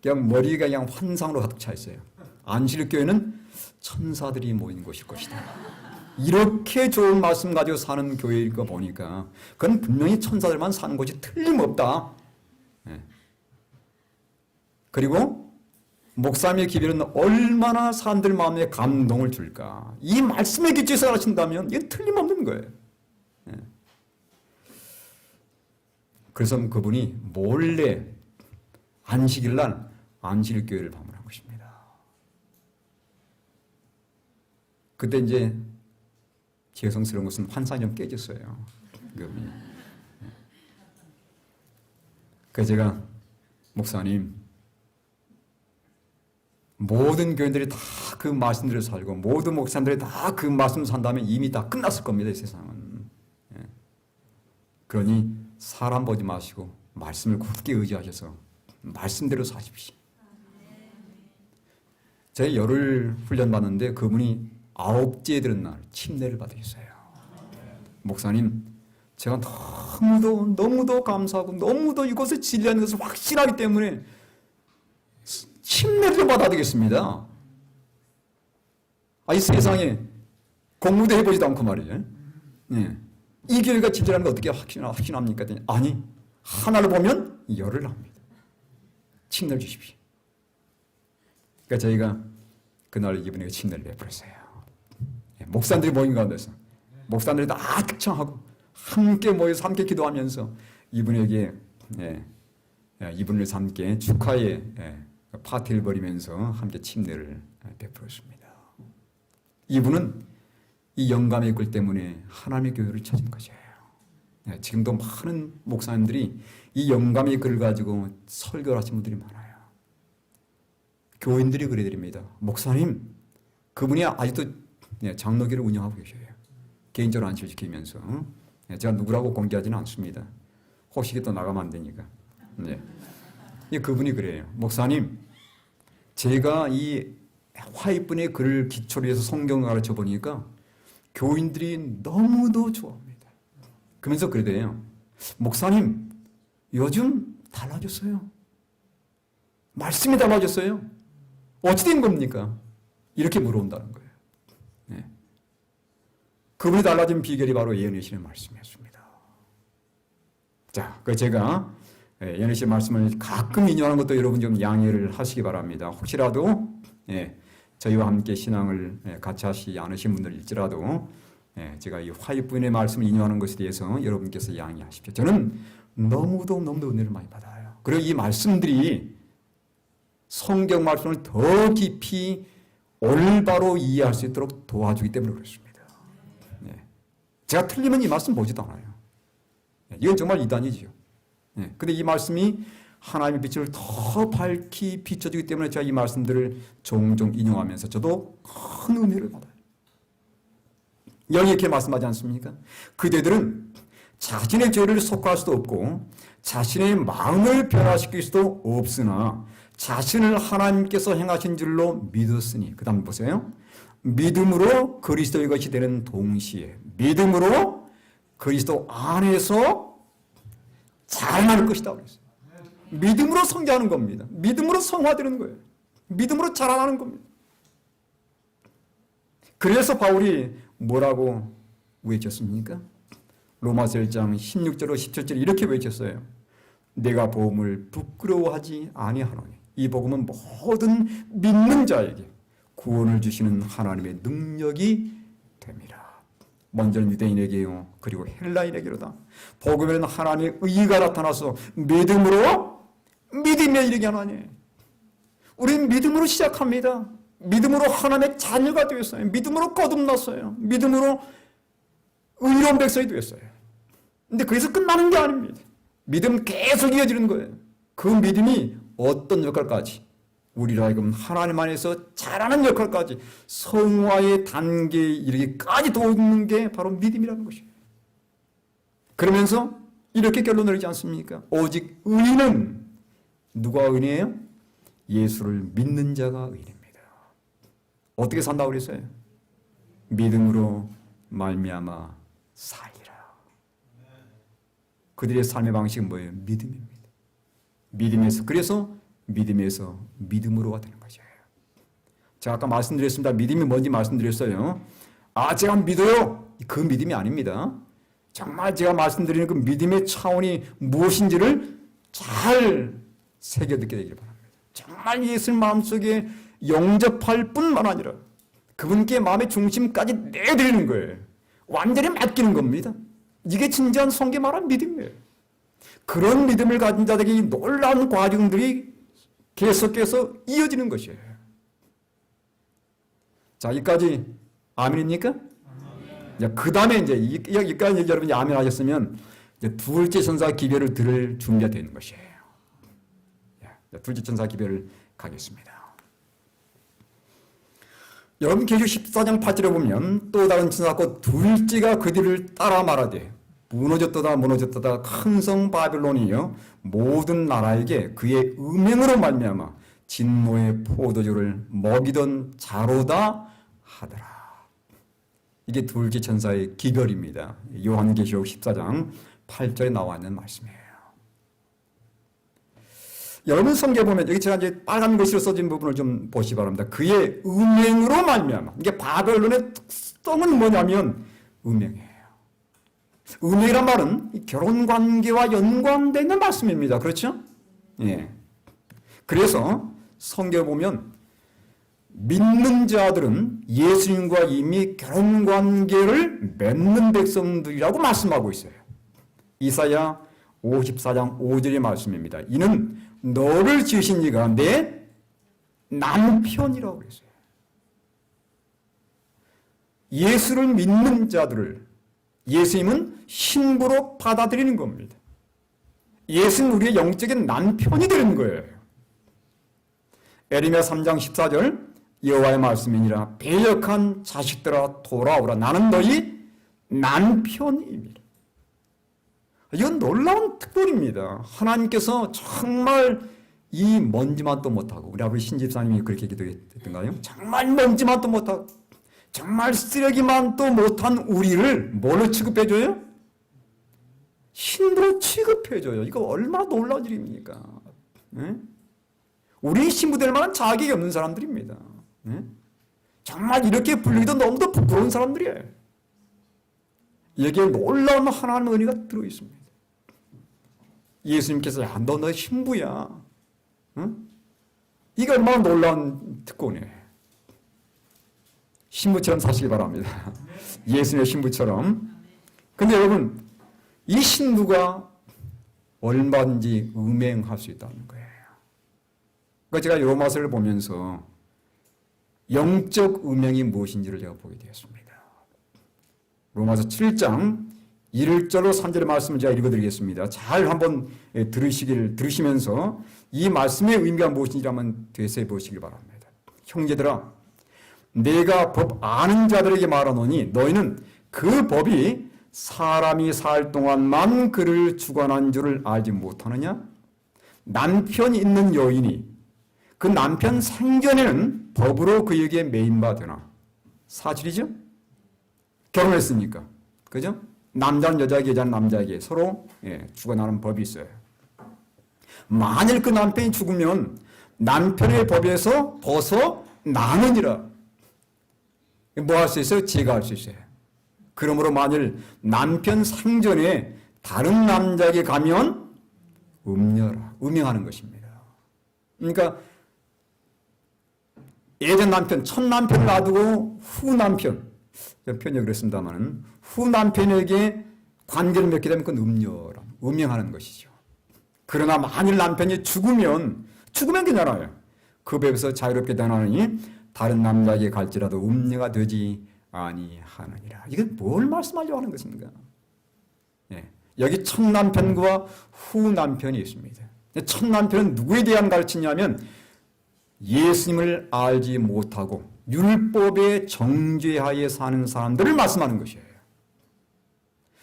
그냥 머리가 그냥 환상으로 가득 차 있어요. 안식교회는 천사들이 모인 곳일 것이다. 이렇게 좋은 말씀 가지고 사는 교회일 거 보니까 그건 분명히 천사들만 사는 것이 틀림없다. 예. 그리고 목사님의 기별은 얼마나 사람들 마음에 감동을 줄까. 이 말씀에 기초해서 하신다면 이게 틀림없는 거예요. 예. 그래서 그분이 몰래 안식일 날 안식일교회를 방문한 것입니다. 그때 이제 죄송스러운 것은 환상이 좀 깨졌어요. 그분이. 그래서 제가 목사님, 모든 교인들이 다 그 말씀대로 살고 모든 목사님들이 다 그 말씀 산다면 이미 다 끝났을 겁니다. 이 세상은. 그러니 사람 보지 마시고 말씀을 굳게 의지하셔서 말씀대로 사십시오. 제가 열흘 훈련 받는데 그분이 9째 되는 날 침례를 받으셨어요. 목사님, 제가 너무도 감사하고 너무도 이것을 진리하는 것을 확신하기 때문에 침례를 받아야 되겠습니다. 이 세상에 공부도 해보지도 않고 말이에요. 네. 이 교회가 진짜라는 걸 어떻게 확신합니까? 아니, 하나를 보면 열을 합니다. 침례를 주십시오. 그러니까 저희가 그날 이분에게 침례를 베풀었어요. 목사님들이 모인 가운데서 목사님들이 다 특청하고 함께 모여서 함께 기도하면서 이분에게 이분을 함께 축하의 파티를 벌이면서 함께 침례를 베풀었습니다. 이분은 이 영감의 글 때문에 하나님의 교회를 찾은 것이에요. 지금도 많은 목사님들이 이 영감의 글을 가지고 설교를 하신 분들이 많아요. 교인들이 그래드립니다. 목사님, 그분이 아직도 장로교를 운영하고 계셔요. 개인적으로 안식시키면서. 제가 누구라고 공개하지는 않습니다. 혹시 또 나가면 안 되니까. 그분이 그래요. 목사님, 제가 이 화이분의 글을 기초로 해서 성경을 가르쳐 보니까 교인들이 너무도 좋아합니다. 그러면서 그러대요. 목사님, 요즘 달라졌어요. 말씀이 달라졌어요. 어찌 된 겁니까? 이렇게 물어본다는 거예요. 그분이 달라진 비결이 바로 예언의 신의 말씀이었습니다. 자, 그 제가 예언의 신의 말씀을 가끔 인용하는 것도 여러분 좀 양해를 하시기 바랍니다. 혹시라도 저희와 함께 신앙을 같이 하시지 않으신 분들일지라도 제가 이 화이부인의 말씀을 인용하는 것에 대해서 여러분께서 양해하십시오. 저는 너무도 은혜를 많이 받아요. 그리고 이 말씀들이 성경 말씀을 더 깊이 올바로 이해할 수 있도록 도와주기 때문에 그렇습니다. 제가 틀리면 이 말씀 보지도 않아요. 이건 정말 이단이지요. 근데 이 말씀이 하나님의 빛을 더 밝히 비춰주기 때문에 제가 이 말씀들을 종종 인용하면서 저도 큰 은혜를 받아요. 여기 이렇게 말씀하지 않습니까? 그대들은 자신의 죄를 속할 수도 없고 자신의 마음을 변화시킬 수도 없으나 자신을 하나님께서 행하신 줄로 믿었으니, 그 다음 보세요. 믿음으로 그리스도의 것이 되는 동시에 믿음으로 그리스도 안에서 자라날 것이다 그랬어요. 믿음으로 성장하는 겁니다. 믿음으로 성화되는 거예요. 믿음으로 자라나는 겁니다. 그래서 바울이 뭐라고 외쳤습니까? 로마서 1장 16절로 17절 이렇게 외쳤어요. 내가 복음을 부끄러워하지 아니하노니 이 복음은 모든 믿는 자에게 구원을 주시는 하나님의 능력이 됨이라. 먼저는 유대인에게요, 그리고 헬라인에게로다. 복음에는 하나님의 의가 나타나서 믿음에 이르게 하나니. 우리는 믿음으로 시작합니다. 믿음으로 하나님의 자녀가 되었어요. 믿음으로 거듭났어요. 믿음으로 의로운 백성이 되었어요. 근데 거기서 끝나는 게 아닙니다. 믿음 계속 이어지는 거예요. 그 믿음이 어떤 역할까지, 우리로 하여금 하나님 안에서 자라는 역할까지 성화의 단계에 이르기까지 도우는 게 바로 믿음이라는 것이에요. 그러면서 이렇게 결론을 내리지 않습니까? 오직 의인은 누가 의인이에요? 예수를 믿는 자가 의인입니다. 어떻게 산다고 그랬어요? 믿음으로 말미암아 살리라. 그들의 삶의 방식은 뭐예요? 믿음입니다. 믿음에서, 그래서 믿음에서 믿음으로가 되는 것이에요. 제가 아까 말씀드렸습니다. 믿음이 뭔지 말씀드렸어요. 아, 제가 믿어요. 그 믿음이 아닙니다. 정말 제가 말씀드리는 그 믿음의 차원이 무엇인지를 잘 새겨듣게 되기를 바랍니다. 정말 예수님 마음속에 영접할 뿐만 아니라 그분께 마음의 중심까지 내드리는 거예요. 완전히 맡기는 겁니다. 이게 진지한 성경에 말한 믿음이에요. 그런 믿음을 가진 자들에게 이 놀라운 과정들이 계속해서 이어지는 것이에요. 자, 여기까지 아멘입니까? 그 다음에 이제 여기까지 여러분이 아멘 하셨으면 이제 둘째 천사 기별을 들을 준비가 되는 것이에요. 둘째 천사 기별을 가겠습니다. 여러분 계시록 14장 8절에 보면 또 다른 천사가 둘째가 그들을 따라 말하되 무너졌도다 무너졌도다 큰 성 바벨론이여 모든 나라에게 그의 음행으로 말미암아 진노의 포도주를 먹이던 자로다 하더라. 이게 둘째 천사의 기별입니다. 요한계시록 14장 8절에 나와 있는 말씀이에요. 여러분 성경에 보면 여기 제가 이제 빨간 글씨로 써진 부분을 좀 보시기 바랍니다. 그의 음행으로 말미암아. 이게 바벨론의 특성은 뭐냐면 음행이에요. 음행이란 말은 결혼 관계와 연관되어 있는 말씀입니다. 그렇죠? 예. 그래서 성경에 보면 믿는 자들은 예수님과 이미 결혼 관계를 맺는 백성들이라고 말씀하고 있어요. 이사야 54장 5절의 말씀입니다. 이는 너를 지으신 이가 내 남편이라고 그랬어요. 예수를 믿는 자들을 예수님은 신부로 받아들이는 겁니다. 예수는 우리의 영적인 남편이 되는 거예요. 에레미야 3장 14절 여호와의 말씀이니라 배역한 자식들아 돌아오라 나는 너희 남편입니다. 이건 놀라운 특권입니다. 하나님께서 정말 이 먼지만도 못하고 우리 아버지 신집사님이 그렇게 기도했던가요? 정말 먼지만도 못하고 정말 쓰레기만도 못한 우리를 뭘로 취급해줘요? 신부로 취급해줘요. 이거 얼마나 놀라운 일입니까? 네? 우리 신부될 만한 자격이 없는 사람들입니다. 네? 정말 이렇게 불리기도 너무도 부끄러운 사람들이에요. 여기에 놀라운 하나님의 은혜가 들어있습니다. 예수님께서 야, 너 신부야. 응? 이게 얼마나 놀라운 특권이에요. 신부처럼 사시기 바랍니다. 예수님의 신부처럼. 근데 여러분 이 신부가 얼마든지 음행할 수 있다는 거예요. 그러니까 제가 로마서를 보면서 영적 음행이 무엇인지를 제가 보게 되었습니다. 로마서 7장 1절로 3절의 말씀을 제가 읽어드리겠습니다. 잘 한번 들으시면서 이 말씀의 의미가 무엇인지 한번 되새어 보시길 바랍니다. 형제들아, 내가 법 아는 자들에게 말하노니 너희는 그 법이 사람이 살 동안만 그를 주관한 줄을 알지 못하느냐? 남편이 있는 여인이 그 남편 생전에는 법으로 그에게 매인바 되나? 사실이죠? 결혼했으니까. 그죠? 남자는 여자에게, 여자는 남자에게 서로 주관하는 법이 있어요. 만일 그 남편이 죽으면 남편의 법에서 벗어나느니라. 뭐 할 수 있어요? 제거할 수 있어요. 그러므로 만일 남편 생전에 다른 남자에게 가면 음행하는 것입니다. 그러니까 예전 남편, 첫 남편을 놔두고 후 남편, 편이 그랬습니다만 후 남편에게 관계를 맺게 되면 그건 음행하는 것이죠. 그러나 만일 남편이 죽으면 괜찮아요. 그 법에서 자유롭게 되나니 다른 남자에게 갈지라도 음녀가 되지 아니하느니라. 이건 뭘 말씀하려고 하는 것입니까? 여기 첫 남편과 후 남편이 있습니다. 첫 남편은 누구에 대한 가르치냐면 예수님을 알지 못하고 율법의 정죄하에 사는 사람들을 말씀하는 것이에요.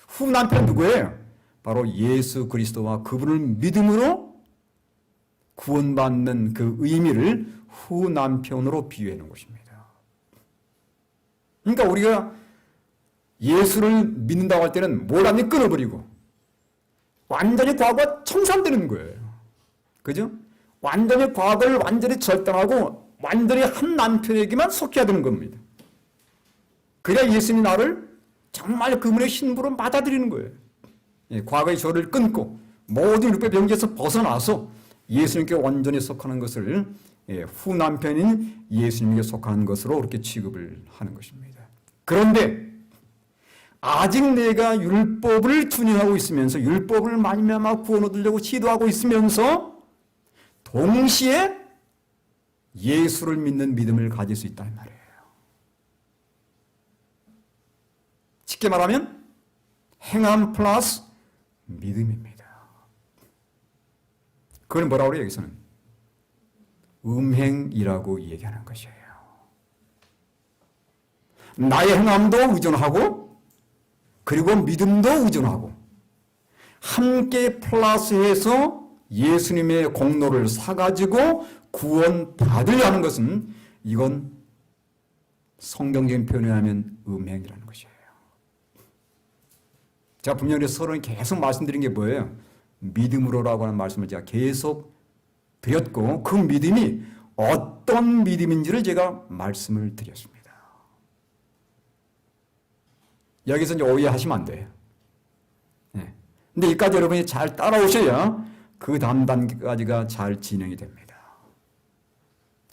후 남편은 누구예요? 바로 예수 그리스도와 그분을 믿음으로 구원받는 그 의미를 후 남편으로 비유해 놓은 것입니다. 그러니까 우리가 예수를 믿는다고 할 때는 몰랐니 끊어버리고 완전히 과거가 청산되는 거예요. 그죠? 완전히 과거를 완전히 절단하고 완전히 한 남편에게만 속해야 되는 겁니다. 그래야 예수님이 나를 정말 그분의 신부로 받아들이는 거예요. 예, 과거의 죄를 끊고 모든 율법 병기에서 벗어나서 예수님께 완전히 속하는 것을 후 남편인 예수님께 속하는 것으로 그렇게 취급을 하는 것입니다. 그런데 아직 내가 율법을 준행하고 있으면서 율법을 말미암아 구원 얻으려고 시도하고 있으면서 동시에 예수를 믿는 믿음을 가질 수 있다는 말이에요. 쉽게 말하면 행함 플러스 믿음입니다. 그걸 뭐라고 그래요? 여기서는 음행이라고 얘기하는 것이에요. 나의 행함도 의존하고 그리고 믿음도 의존하고 함께 플러스해서 예수님의 공로를 사가지고 구원받으려 하는 것은 이건 성경적인 표현을 하면 음행이라는 것이에요. 제가 분명히 서론에 계속 말씀드린 게 뭐예요? 믿음으로라고 하는 말씀을 제가 계속 드렸고 그 믿음이 어떤 믿음인지를 제가 말씀을 드렸습니다. 여기서 이제 오해하시면 안 돼요. 네. 근데 이까지 여러분이 잘 따라오셔야 그 다음 단계까지가 잘 진행이 됩니다.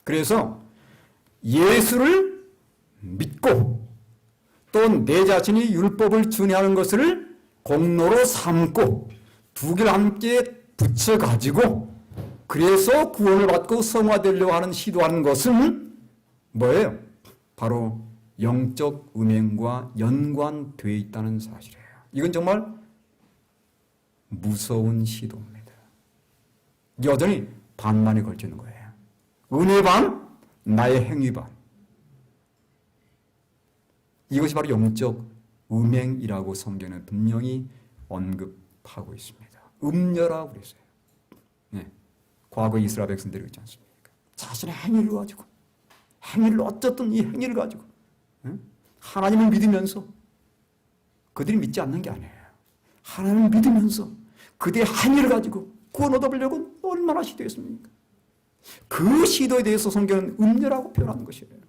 그래서 예수를 믿고 또 내 자신이 율법을 준행하는 것을 공로로 삼고 두 개를 함께 붙여가지고 그래서 구원을 받고 성화되려고 하는 시도하는 것은 뭐예요? 바로 영적 음행과 연관되어 있다는 사실이에요. 이건 정말 무서운 시도입니다. 여전히 반만에 걸치는 거예요. 은혜 반, 나의 행위 반. 이것이 바로 영적 음행이라고 성경은 분명히 언급하고 있습니다. 음녀라고 그랬어요. 네. 과거 이스라엘 백성들이 있지 않습니까? 자신의 행위를 가지고 행위를 어쨌든 이 행위를 가지고 하나님을 믿으면서 그들이 믿지 않는 게 아니에요. 하나님을 믿으면서 그들의 행위를 가지고 구원 얻어보려고 얼마나 시도했습니까? 그 시도에 대해서 성경은 음녀라고 표현하는 것이에요.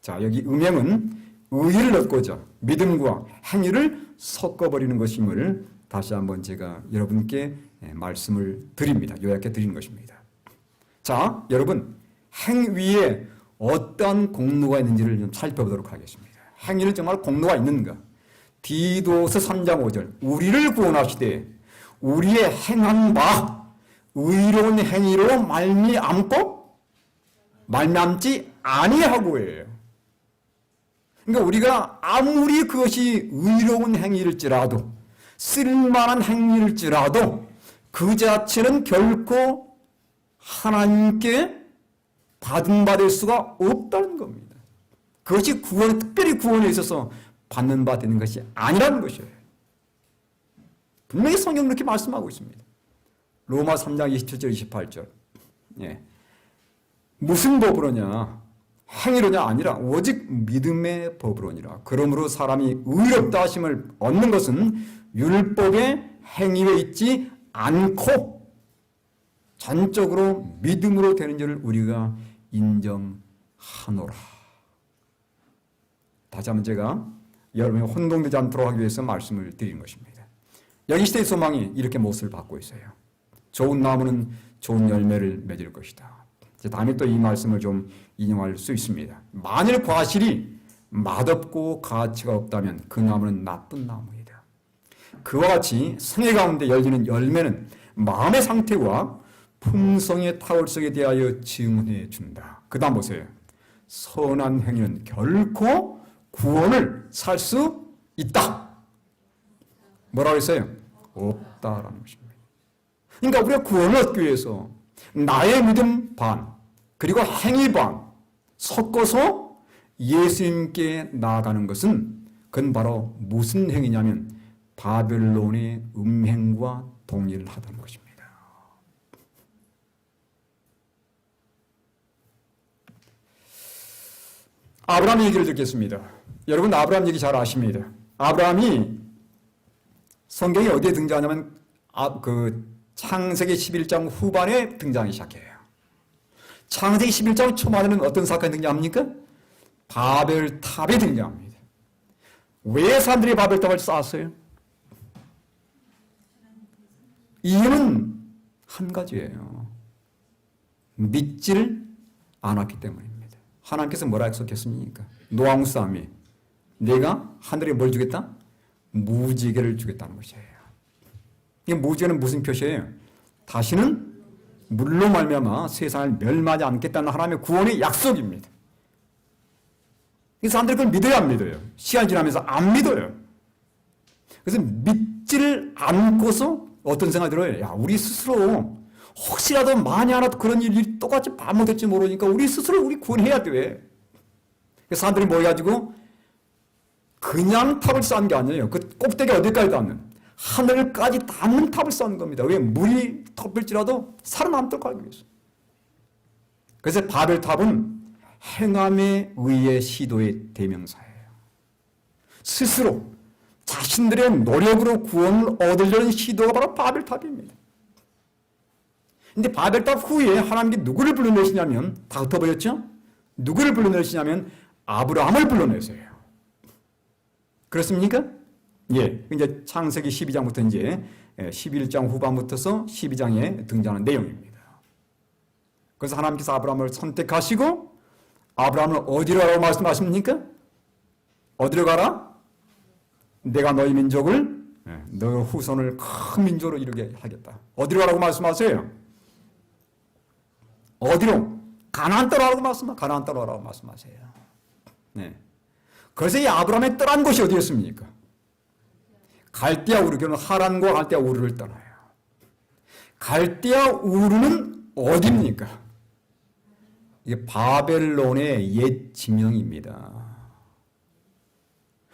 자, 여기 음행은 의의를 얻고자 믿음과 행위를 섞어버리는 것임을 다시 한번 제가 여러분께 말씀을 드립니다. 요약해 드리는 것입니다. 자, 여러분 행위에 어떤 공로가 있는지를 좀 살펴보도록 하겠습니다. 행위는 정말 공로가 있는가? 디도서 3장 5절 우리를 구원하시되 우리의 행한 바 의로운 행위로 말미암지 아니하고예요. 그러니까 우리가 아무리 그것이 의로운 행위일지라도 쓸만한 행위일지라도 그 자체는 결코 하나님께 받을 수가 없다는 겁니다. 그것이 특별히 구원에 있어서 받는 바 되는 것이 아니라는 것이에요. 분명히 성경은 그렇게 말씀하고 있습니다. 로마 3장 27절 28절 예. 무슨 법으로냐? 행위로냐 아니라 오직 믿음의 법으로니라. 그러므로 사람이 의롭다 하심을 얻는 것은 율법의 행위에 있지 않고 전적으로 믿음으로 되는 줄을 우리가 인정하노라. 다시 한번 제가 여러분이 혼동되지 않도록 하기 위해서 말씀을 드리는 것입니다. 여기 시대의 소망이 이렇게 모습을 받고 있어요. 좋은 나무는 좋은 열매를 맺을 것이다. 다음에 또 이 말씀을 좀 인용할 수 있습니다. 만일 과실이 맛없고 가치가 없다면 그 나무는 나쁜 나무이다. 그와 같이 생애 가운데 열리는 열매는 마음의 상태와 품성의 타월성에 대하여 증언해 준다. 그 다음 보세요. 선한 행위는 결코 구원을 살 수 있다. 뭐라고 했어요? 없다라는 것입니다. 그러니까 우리가 구원을 얻기 위해서 나의 믿음 반 그리고 행위 반 섞어서 예수님께 나아가는 것은 그건 바로 무슨 행위냐면 바벨론의 음행과 동일하다는 것입니다. 아브라함 얘기를 듣겠습니다. 여러분 아브라함 얘기 잘 아십니다. 아브라함이 성경에 어디에 등장하냐면 그 창세기 11장 후반에 등장하기 시작해요. 창세기 11장 초반에는 어떤 사건이 등장합니까? 바벨탑이 등장합니다. 왜 사람들이 바벨탑을 쌓았어요? 이유는 한 가지예요. 믿지를 않았기 때문입니다. 하나님께서 뭐라 약속했습니까? 노아무 싸움이 내가 하늘에 뭘 주겠다? 무지개를 주겠다는 것이에요. 이 무지개는 무슨 표시예요? 다시는 물로 말미암아 세상을 멸망하지 않겠다는 하나님의 구원의 약속입니다. 이 사람들이 그걸 믿어야 안 믿어요. 시간이 지나면서 안 믿어요. 그래서 믿지를 않고서 어떤 생각이 들어요? 야, 우리 스스로 혹시라도 만에 하나도 그런 일이 똑같이 반복될지 모르니까 우리 스스로 우리 구원해야 돼. 그래서 사람들이 모여가지고 그냥 탑을 쌓은 게 아니에요. 그 꼭대기 어디까지 닿는? 하늘까지 닿는 탑을 쌓는 겁니다. 왜? 물이 덮일지라도 살아남도록 하기 위해서. 그래서 바벨탑은 행함에 의해 시도의 대명사예요. 스스로 자신들의 노력으로 구원을 얻으려는 시도가 바로 바벨탑입니다. 근데 바벨탑 후에 하나님께 누구를 불러내시냐면, 다 흩어버렸죠? 누구를 불러내시냐면 아브라함을 불러내세요. 그렇습니까? 예. 이제 창세기 12장부터 이제 11장 후반부터서 12장에 등장하는 내용입니다. 그래서 하나님께서 아브라함을 선택하시고 아브라함을 어디로 가라고 말씀하십니까? 어디로 가라? 내가 너희 민족을, 너 후손을 큰 민족으로 이루게 하겠다. 어디로 가라고 말씀하세요? 어디로? 가나안 땅으로 가나안 땅으로 가라고 말씀하세요. 네. 그래서 이 아브라함의 떠난 곳이 어디였습니까? 갈대아 우르, 그는 하란과 갈대아 우르를 떠나요. 갈대아 우르는 어디입니까? 이게 바벨론의 옛 지명입니다.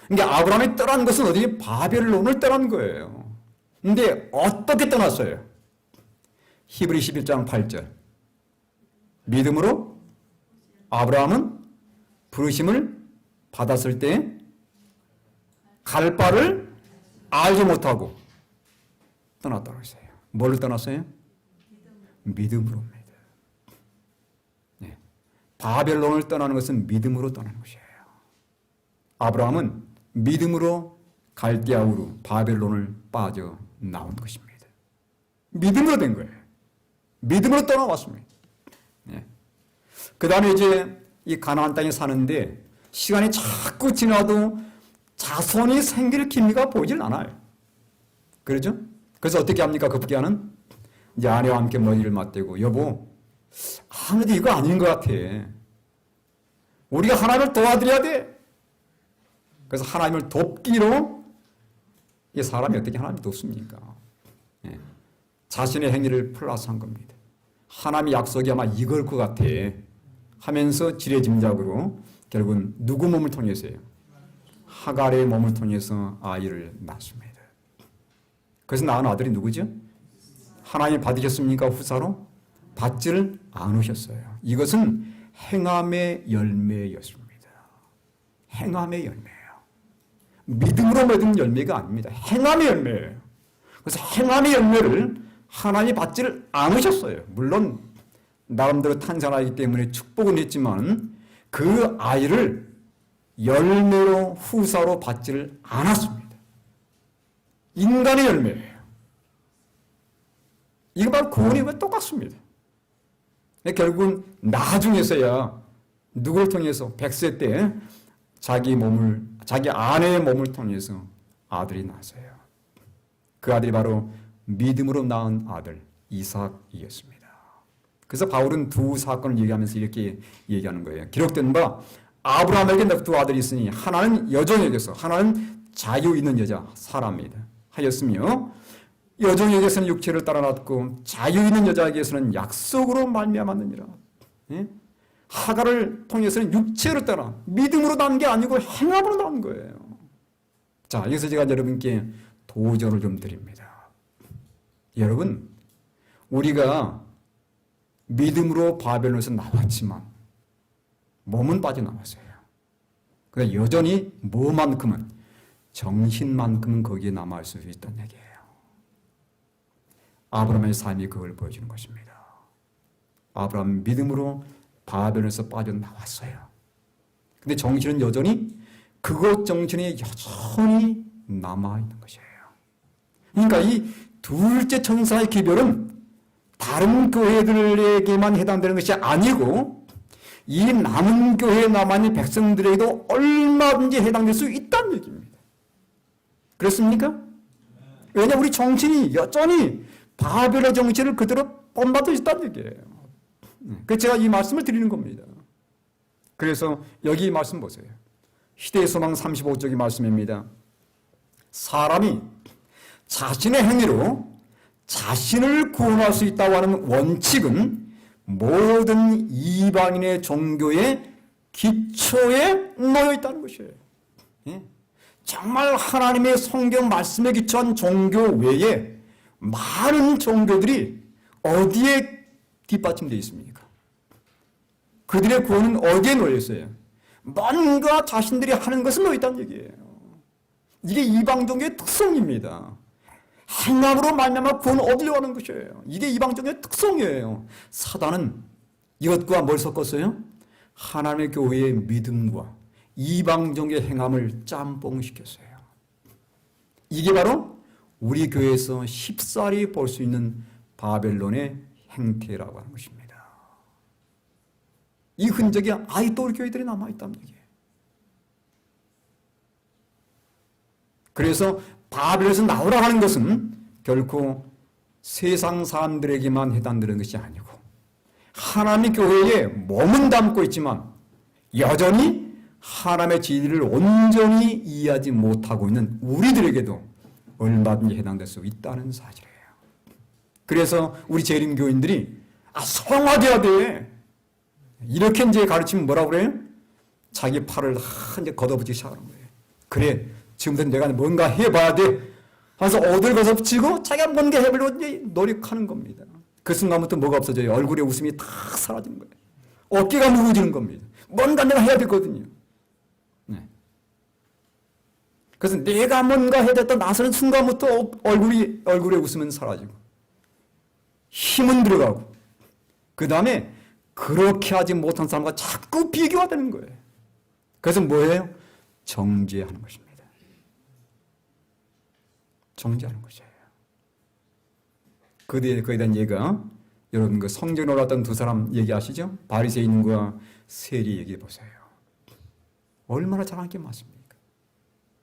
그러니까 아브라함이 떠난 것은 어디? 바벨론을 떠난 거예요. 근데 어떻게 떠났어요? 히브리 11장 8절. 믿음으로 아브라함은 부르심을 받았을 때 갈 바를 알지 못하고 떠났다고 했어요. 뭘로 떠났어요? 믿음으로입니다. 네. 바벨론을 떠나는 것은 믿음으로 떠나는 것이에요. 아브라함은 믿음으로 갈대아우르 바벨론을 빠져나온 것입니다. 믿음으로 된 거예요. 믿음으로 떠나왔습니다. 네. 그 다음에 이제 이 가나안 땅에 사는데 시간이 자꾸 지나도 자손이 생길 기미가 보이질 않아요. 그렇죠? 그래서 어떻게 합니까? 급기야는 이제 아내와 함께 머리를 맞대고 여보, 아무래도 이거 아닌 것 같아. 우리가 하나님을 도와드려야 돼. 그래서 하나님을 돕기로 이 사람이 어떻게 하나님을 돕습니까? 예. 자신의 행위를 플러스한 겁니다. 하나님의 약속이 아마 이걸 것 같아 하면서 지레짐작으로 결국은 누구 몸을 통해서요? 하갈의 몸을 통해서 아이를 낳습니다. 그래서 낳은 아들이 누구죠? 하나님 받으셨습니까? 후사로? 받지를 않으셨어요. 이것은 행함의 열매였습니다. 행함의 열매예요. 믿음으로 맺은 열매가 아닙니다. 행함의 열매예요. 그래서 행함의 열매를 하나님이 받지를 않으셨어요. 물론 나름대로 탄생하기 때문에 축복은 했지만 그 아이를 열매로 후사로 받지를 않았습니다. 인간의 열매예요. 이거 바로 구원이 똑같습니다. 결국은 나중에서야 누구를 통해서 100세 때 자기 아내의 몸을 통해서 아들이 낳았어요. 그 아들이 바로 믿음으로 낳은 아들 이삭이었습니다. 그래서 바울은 두 사건을 얘기하면서 이렇게 얘기하는 거예요. 기록된 바 아브라함에게 두 아들이 있으니 하나는 여종에게서 하나는 자유 있는 여자 사라입니다. 하였으며 여종에게서는 육체를 따라 낳고 자유 있는 여자에게서는 약속으로 말미암았느니라. 예? 하갈을 통해서는 육체를 따라 믿음으로 낳은 게 아니고 행함으로 낳은 거예요. 자, 여기서 제가 여러분께 도전을 좀 드립니다. 여러분, 우리가 믿음으로 바벨론에서 나왔지만 몸은 빠져나왔어요. 그러니까 여전히 뭐만큼은 정신만큼은 거기에 남아있을 수 있다는 얘기예요. 아브라함의 삶이 그걸 보여주는 것입니다. 아브라함 믿음으로 바벨론에서 빠져나왔어요. 근데 정신은 여전히 그곳 정신이 여전히 남아있는 것이에요. 그러니까 이 둘째 천사의 기별은 다른 교회들에게만 해당되는 것이 아니고 이 남은 교회에 남아있는 백성들에게도 얼마든지 해당될 수 있다는 얘기입니다. 그렇습니까? 왜냐하면 우리 정신이 여전히 바벨의 정신을 그대로 본받을 수 있다는 얘기예요. 그래서 제가 이 말씀을 드리는 겁니다. 그래서 여기 이 말씀 보세요. 시대의 소망 35쪽의 말씀입니다. 사람이 자신의 행위로 자신을 구원할 수 있다고 하는 원칙은 모든 이방인의 종교의 기초에 놓여 있다는 것이에요. 정말 하나님의 성경 말씀에 기초한 종교 외에 많은 종교들이 어디에 뒷받침되어 있습니까? 그들의 구원은 어디에 놓여 있어요? 뭔가 자신들이 하는 것은 놓여 있다는 얘기예요. 이게 이방 종교의 특성입니다. 행함으로 말미암아 구원을 얻으려고 하는 것이에요. 이게 이방 종교의 특성이에요. 사단은 이것과 뭘 섞었어요? 하나님의 교회의 믿음과 이방 종교의 행함을 짬뽕시켰어요. 이게 바로 우리 교회에서 쉽사리 볼 수 있는 바벨론의 행태라고 하는 것입니다. 이 흔적이 아직도 우리 교회들이 남아있다는 얘기예요. 그래서 바벨론에서 나오라 하는 것은 결코 세상 사람들에게만 해당되는 것이 아니고 하나님의 교회에 몸은 담고 있지만 여전히 하나님의 진리를 온전히 이해하지 못하고 있는 우리들에게도 얼마든지 해당될 수 있다는 사실이에요. 그래서 우리 재림교인들이 성화돼야 돼. 이렇게 이제 가르치면 뭐라고 그래요? 자기 팔을 이제 걷어붙이기 시작하는 거예요. 그래, 지금부터 내가 뭔가 해봐야 돼. 하면서 어딜 걷어붙이고 자기가 뭔가 해보려고 이제 노력하는 겁니다. 그 순간부터 뭐가 없어져요? 얼굴에 웃음이 탁 사라지는 거예요. 어깨가 무거워지는 겁니다. 뭔가 내가 해야 되거든요. 네. 그래서 내가 뭔가 해야 됐다 나서는 순간부터 얼굴에 웃음은 사라지고 힘은 들어가고 그 다음에 그렇게 하지 못한 사람과 자꾸 비교가 되는 거예요. 그래서 뭐예요? 정죄하는 것입니다. 정죄하는 것이에요. 거기에 대한 얘기가 여러분 그 성전에 올랐던 두 사람 얘기하시죠? 바리새인과 세리 얘기해 보세요. 얼마나 자랑할 게 많습니까?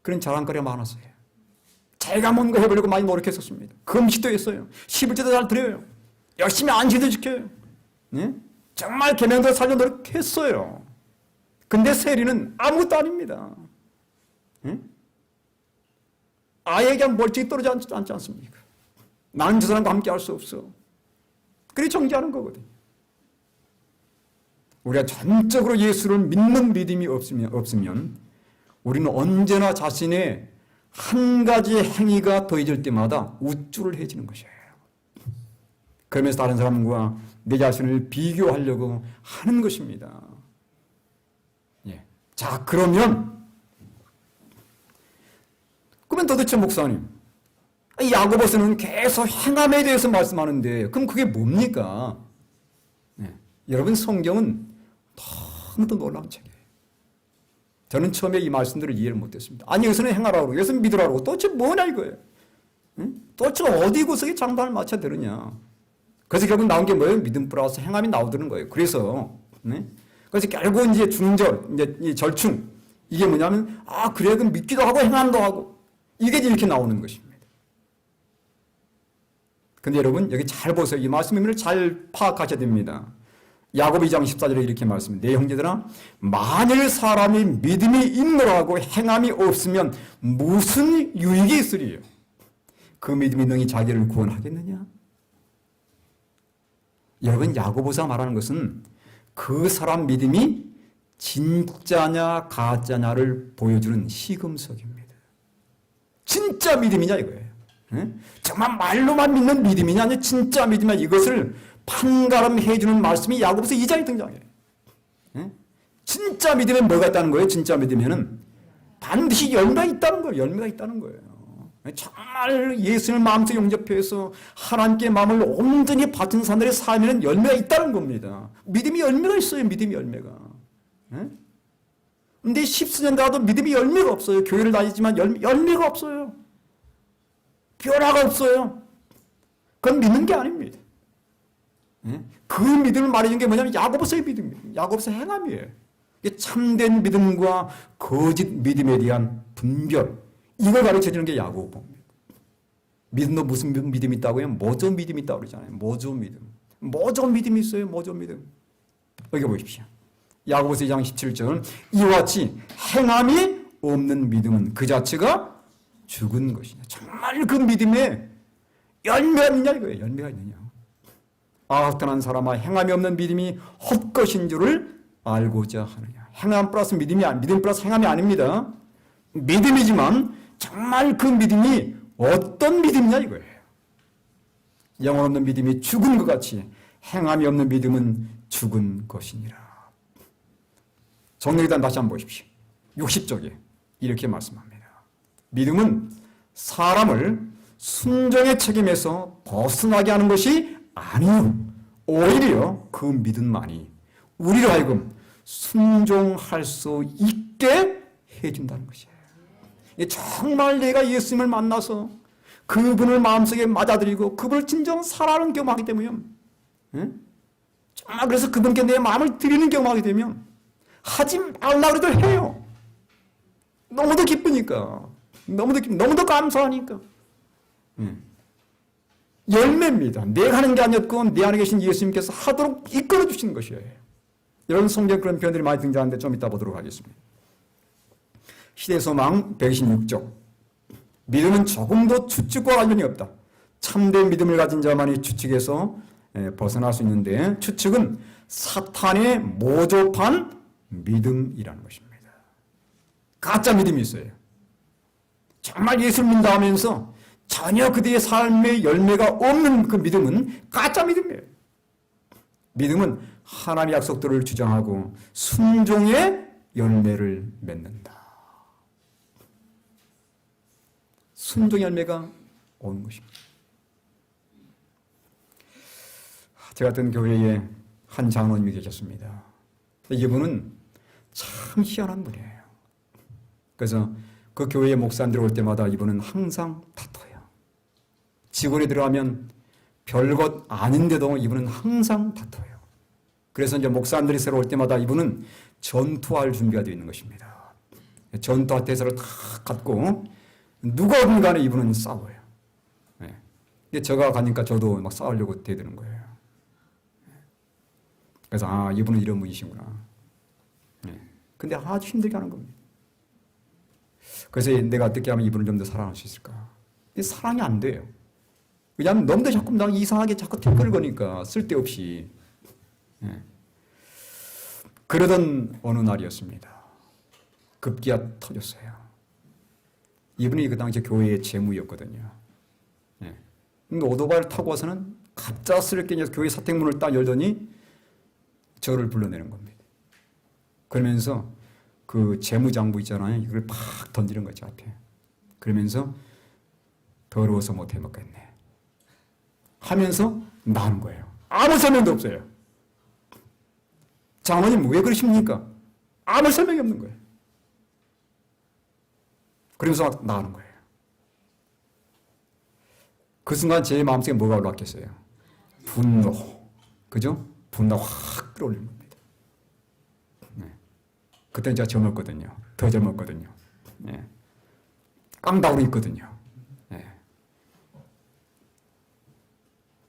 그런 자랑거리가 많았어요. 자기가 뭔가 해보려고 많이 노력했었습니다. 금식도 했어요. 11조도 잘 드려요. 열심히 안식도 지켜요. 네? 정말 계명대로 살려 노력했어요. 근데 세리는 아무것도 아닙니다. 네? 아예 그냥 멀찍이 떨어지지 않지 않습니까? 나는 저 사람과 함께 할 수 없어. 그래 정죄하는 거거든요. 우리가 전적으로 예수를 믿는 믿음이 없으면 우리는 언제나 자신의 한 가지 행위가 더해질 때마다 우쭐을 해지는 것이에요. 그러면서 다른 사람과 내 자신을 비교하려고 하는 것입니다. 예. 자, 그러면 도대체 목사님, 야고보서는 계속 행함에 대해서 말씀하는데 그럼 그게 뭡니까? 네. 여러분 성경은 너무도 놀라운 책이에요. 저는 처음에 이 말씀들을 이해를 못했습니다. 아니 여기서는 행하라고 여기서는 믿으라고 도대체 뭐냐 이거예요. 응? 도대체 어디 구석에 장단을 맞춰야 되느냐. 그래서 결국 나온 게 뭐예요? 믿음 플러스 행함이 나오는 거예요. 그래서 네? 그래서 결국 이제 중절, 이제 이 절충 이게 뭐냐면 그래 그럼 믿기도 하고 행함도 하고 이게 이렇게 나오는 것입니다. 근데 여러분 여기 잘 보세요. 이 말씀의 의미를 잘 파악하셔야 됩니다. 야고보 2장 14절에 이렇게 말씀합니다. 내 형제들아 만일 사람이 믿음이 있노라고 행함이 없으면 무슨 유익이 있으리요? 그 믿음이 능히 자기를 구원하겠느냐? 여러분 야고보서 말하는 것은 그 사람 믿음이 진짜냐 가짜냐를 보여주는 시금석입니다. 진짜 믿음이냐 이거예요. 정말 말로만 믿는 믿음이냐 아니면 진짜 믿음이냐 이것을 판가름해 주는 말씀이 야고보서 2장에 등장해요. 진짜 믿음에 뭐가 있다는 거예요? 진짜 믿음에는 반드시 열매가 있다는 거예요. 열매가 있다는 거예요. 정말 예수님을 마음속에 용접해서 하나님께 마음을 온전히 바친 사람들의 삶에는 열매가 있다는 겁니다. 믿음이 열매가 있어요. 믿음이 열매가. 근데 10수년 가도 믿음이 열매가 없어요. 교회를 다니지만 열매가 없어요. 변화가 없어요. 그건 믿는 게 아닙니다. 그 믿음을 말해준 게 뭐냐면 야고보서의 믿음이에요. 야고보서 행함이에요. 참된 믿음과 거짓 믿음에 대한 분별, 이걸 가르쳐주는 게 야고보입니다. 믿음도 무슨 믿음이 있다고요? 모조 믿음이 있다고 그러잖아요. 모조 믿음. 모조 믿음이 있어요. 모조 믿음. 여기 보십시오. 야고보서 2장 17절은 이와 같이 행함이 없는 믿음은 그 자체가 죽은 것이냐. 정말 그 믿음에 열매가 있느냐 이거예요. 열매가 있느냐. 악한 사람아 행함이 없는 믿음이 헛것인 줄을 알고자 하느냐. 행함 플러스 믿음이 믿음 플러스 행함이 아닙니다. 믿음이지만 정말 그 믿음이 어떤 믿음이냐 이거예요. 영혼 없는 믿음이 죽은 것 같이 행함이 없는 믿음은 죽은 것이니라. 정리일단 다시 한번 보십시오. 60쪽에 이렇게 말씀합니다. 믿음은 사람을 순종의 책임에서 벗어나게 하는 것이 아니요. 오히려 그 믿음만이 우리로 하여금 순종할 수 있게 해준다는 것이에요. 정말 내가 예수님을 만나서 그분을 마음속에 맞아들이고 그분을 진정 사랑하는 경험하게 되면, 정말 그래서 그분께 내 마음을 드리는 경험하게 되면 하지 말라고 해도 해요. 너무도 기쁘니까. 너무도 감사하니까. 열매입니다. 내가 하는 게 아니었고 내 안에 계신 예수님께서 하도록 이끌어 주시는 것이에요. 여러분 성경 그런 표현들이 많이 등장하는데 좀 이따 보도록 하겠습니다. 시대소망 126쪽. 믿음은 조금도 추측과 관련이 없다. 참된 믿음을 가진 자만이 추측에서 벗어날 수 있는데 추측은 사탄의 모조판 믿음이라는 것입니다. 가짜 믿음이 있어요. 정말 예수를 믿는다 하면서 전혀 그들의 삶의 열매가 없는 그 믿음은 가짜 믿음이에요. 믿음은 하나님의 약속들을 주장하고 순종의 열매를 맺는다. 순종의 열매가 오는 것입니다. 제가 같은 교회에 한 장로님이 계셨습니다. 이분은 참 희한한 분이에요. 그래서 그 교회에 목사님들 올 때마다 이분은 항상 다퉈요. 직원이 들어가면 별것 아닌데도 이분은 항상 다퉈요. 그래서 이제 목사님들이 새로 올 때마다 이분은 전투할 준비가 되어 있는 것입니다. 전투화 대사를 다 갖고 누가 오든 간에 이분은 싸워요. 근데 제가 가니까 저도 막 싸우려고 대드는 거예요. 그래서 이분은 이런 분이시구나. 근데 아주 힘들게 하는 겁니다. 그래서 내가 어떻게 하면 이분을 좀 더 사랑할 수 있을까? 사랑이 안 돼요. 왜냐하면 너무도 자꾸 나 이상하게 자꾸 댓글을 거니까 쓸데없이. 그러던 어느 날이었습니다. 급기야 터졌어요. 이분이 그 당시 교회의 재무였거든요. 근데 오토바이를 타고 와서는 갑작스럽게 교회 사택문을 딱 열더니 저를 불러내는 겁니다. 그러면서 그 재무장부 있잖아요. 이걸 팍 던지는 거죠, 앞에. 그러면서 더러워서 못 해먹겠네. 하면서 나온 거예요. 아무 설명도 없어요. 장모님 왜 그러십니까? 아무 설명이 없는 거예요. 그러면서 막 나오는 거예요. 그 순간 제 마음속에 뭐가 올라왔겠어요? 분노. 그죠? 분노가 확 끌어올리는 겁니다. 그때는 제가 젊었거든요. 더 젊었거든요. 깡다구로 있거든요.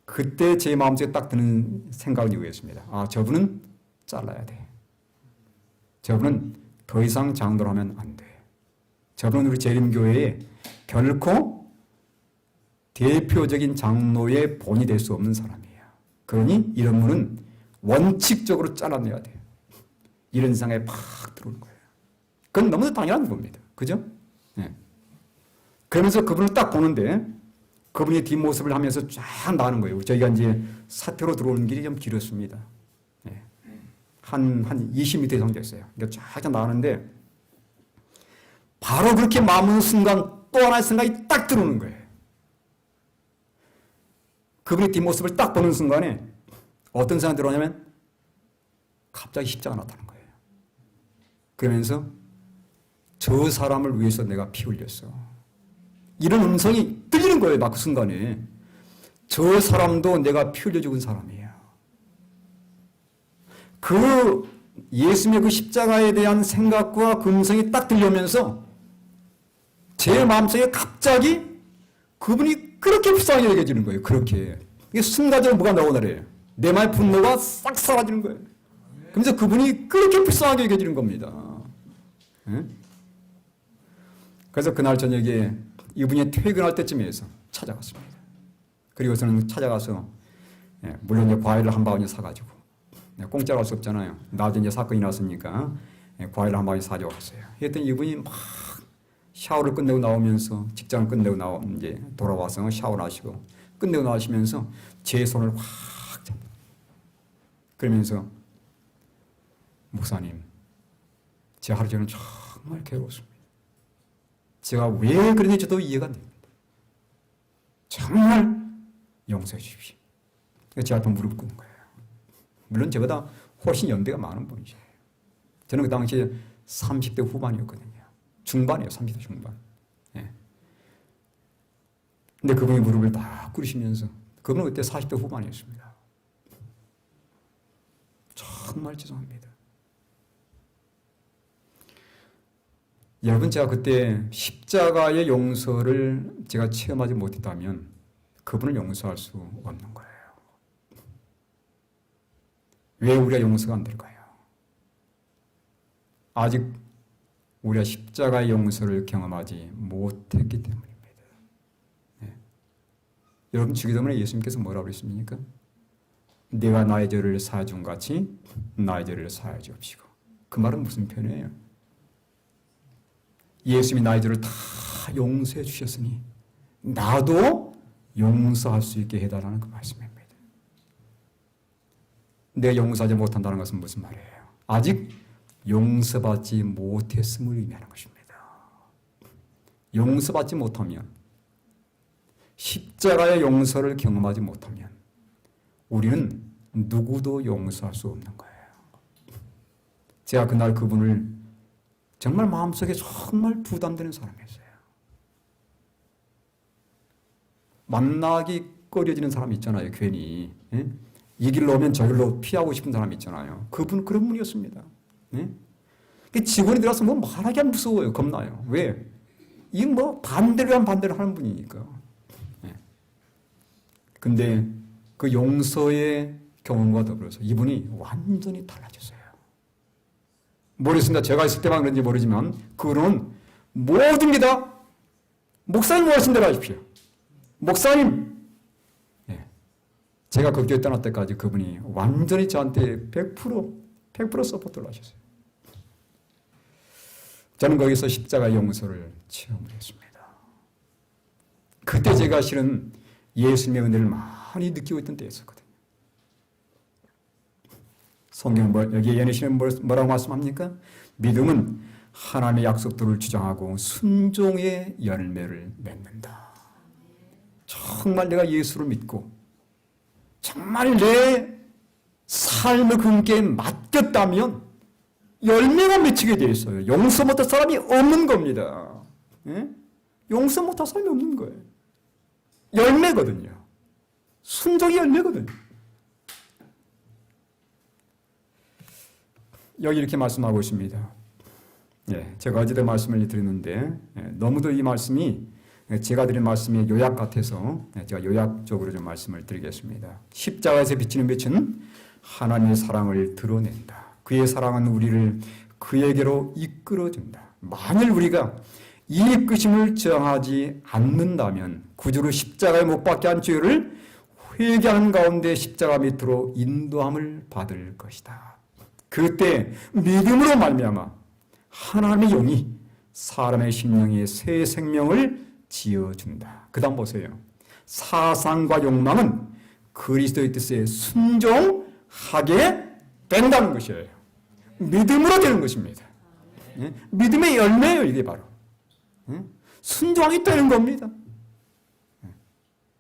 그때 제 마음속에 딱 드는 생각은 이거였습니다. 저분은 잘라야 돼. 저분은 더 이상 장로를 하면 안 돼. 저분은 우리 재림교회에 결코 대표적인 장로의 본이 될 수 없는 사람이에요. 그러니 이런 분은 원칙적으로 잘라내야 돼요. 이런 세상에 팍 들어오는 거예요. 그건 너무나 당연한 겁니다. 그죠? 그러면서 그분을 딱 보는데 그분이 뒷모습을 하면서 쫙 나는 거예요. 저희가 이제 사태로 들어오는 길이 좀 길었습니다. 한 20m 정도 됐어요. 그러니까 쫙 나가는데 바로 그렇게 마음은 순간 또 하나의 생각이 딱 들어오는 거예요. 그분의 뒷모습을 딱 보는 순간에 어떤 생각이 들어오냐면 갑자기 십자가 나타나는 거예요. 그러면서 저 사람을 위해서 내가 피 흘렸어. 이런 음성이 들리는 거예요. 막 그 순간에. 저 사람도 내가 피 흘려 죽은 사람이에요. 그 예수님의 그 십자가에 대한 생각과 그 음성이 딱 들려오면서 제 마음속에 갑자기 그분이 그렇게 불쌍하게 여겨지는 거예요. 그렇게. 이게 순간적으로 뭐가 나오더래요. 내 마음의 분노가 싹 사라지는 거예요. 그래서 그분이 그렇게 불쌍하게 여겨지는 겁니다. 네? 그래서 그날 저녁에 이분이 퇴근할 때쯤에서 찾아갔습니다. 그리고 저는 찾아가서 물론 이제 과일을 한 바구니 사가지고 공짜로 할 수 없잖아요. 나중에 사건이 났으니까 과일을 한 바구니 사주고 갔어요. 했더니 이분이 막 샤워를 끝내고 나오면서 직장을 끝내고 이제 돌아와서 샤워를 하시고 끝내고 나오시면서 제 손을 확 잡고 그러면서 목사님, 제 하루 종일 정말 괴로웠습니다. 제가 왜 그랬는지 저도 이해가 안 됩니다. 정말 용서해 주십시오. 제 앞에 무릎 꿇는 거예요. 물론 저보다 훨씬 연배가 많은 분이죠. 저는 그 당시에 30대 후반이었거든요. 중반이에요. 30대 중반. 예. 근데 그분이 무릎을 딱 꿇으시면서 그분은 그때 40대 후반이었습니다. 정말 죄송합니다. 여러분, 제가 그때 십자가의 용서를 제가 체험하지 못했다면 그분을 용서할 수 없는 거예요. 왜 우리가 용서가 안 될까요? 아직 우리가 십자가의 용서를 경험하지 못했기 때문입니다. 네. 여러분, 주기도문에 예수님께서 뭐라고 그랬습니까? 내가 나의 죄를 사하준 같이 나의 죄를 사하여 주옵시고. 그 말은 무슨 표현이에요? 예수님이 나의 죄를 다 용서해 주셨으니 나도 용서할 수 있게 해달라는 그 말씀입니다. 내가 용서하지 못한다는 것은 무슨 말이에요? 아직 용서받지 못했음을 의미하는 것입니다. 용서받지 못하면, 십자가의 용서를 경험하지 못하면 우리는 누구도 용서할 수 없는 거예요. 제가 그날 그분을 정말 마음속에 정말 부담되는 사람이었어요. 만나기 꺼려지는 사람 있잖아요. 괜히. 예? 이 길로 오면 저 길로 피하고 싶은 사람 있잖아요. 그분은 그런 분이었습니다. 예? 직원이 들어와서 뭐 말하기 안 무서워요. 겁나요. 왜? 이 뭐 반대로 하는 분이니까. 예. 근데 그 용서의 경험과 더불어서 이분이 완전히 달라졌어요. 모르겠습니다. 제가 있을 때만 그런지 모르지만 그거는 모든 게 다 목사님 원하신 대로 하십시오. 목사님, 예. 제가 그 교회 떠날 때까지 그분이 완전히 저한테 100% 서포트를 하셨어요. 저는 거기서 십자가의 용서를 체험을 했습니다. 그때 제가 실은 예수님의 은혜를 많이 느끼고 있던 때였었거든요. 성경 여기 예언하시는 뭐라고 말씀합니까? 믿음은 하나님의 약속들을 주장하고 순종의 열매를 맺는다. 정말 내가 예수를 믿고 정말 내 삶을 그분께 맡겼다면 열매가 맺히게 되어 있어요. 용서 못할 사람이 없는 겁니다. 예? 용서 못할 사람이 없는 거예요. 열매거든요. 순종이 열매거든요. 여기 이렇게 말씀하고 있습니다. 예, 제가 어제도 말씀을 드렸는데 너무도 이 말씀이 제가 드린 말씀이 요약 같아서 제가 요약적으로 좀 말씀을 드리겠습니다. 십자가에서 비치는 빛은 하나님의 사랑을 드러낸다. 그의 사랑은 우리를 그에게로 이끌어준다. 만일 우리가 이 이끄심을 저항하지 않는다면 구주로 십자가에 못 박게 한 죄를 회개하는 가운데 십자가 밑으로 인도함을 받을 것이다. 그때 믿음으로 말미암아 하나님의 영이 사람의 심령에 새 생명을 지어준다. 그 다음 보세요. 사상과 욕망은 그리스도의 뜻에 순종하게 된다는 것이에요. 믿음으로 되는 것입니다. 믿음의 열매예요, 이게 바로. 순종하겠다는 겁니다.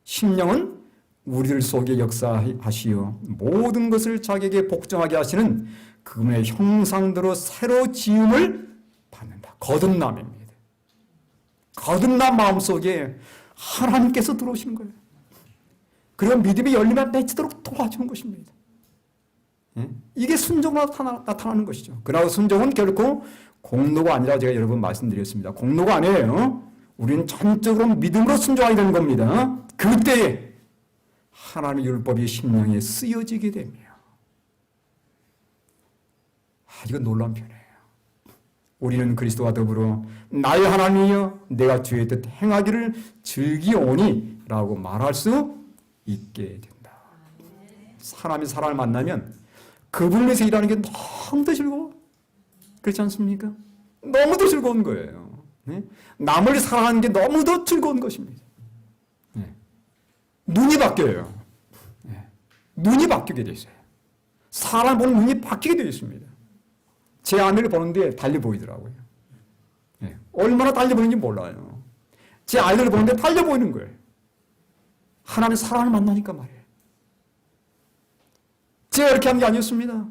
심령은 우리들 속에 역사하시어 모든 것을 자기에게 복종하게 하시는 그분의 형상대로 새로 지음을 받는다. 거듭남입니다. 거듭난 마음속에 하나님께서 들어오시는 거예요. 그리고 믿음이 열리면 맺히도록 도와주는 것입니다. 이게 순종으로 나타나는 것이죠. 그러나 순종은 결코 공로가 아니라 제가 여러 번 말씀드렸습니다. 공로가 아니에요. 우리는 전적으로 믿음으로 순종하게 되는 겁니다. 그때에 하나님의 율법이 심령에 쓰여지게 되며 이건 놀라운 편이에요. 우리는 그리스도와 더불어 나의 하나님이여 내가 주의 뜻 행하기를 즐기오니 라고 말할 수 있게 된다. 사람이 사람을 만나면 그분을 위해서 일하는 게 너무도 즐거워. 그렇지 않습니까? 너무도 즐거운 거예요. 남을 사랑하는 게 너무도 즐거운 것입니다. 눈이 바뀌어요. 눈이 바뀌게 되어 있어요. 사람 보는 눈이 바뀌게 되어 있습니다. 제 아내를 보는데 달리 보이더라고요. 얼마나 달리 보이는지 몰라요. 제 아이들을 보는데 달리 보이는 거예요. 하나님의 사랑을 만나니까 말이에요. 제가 이렇게 한 게 아니었습니다.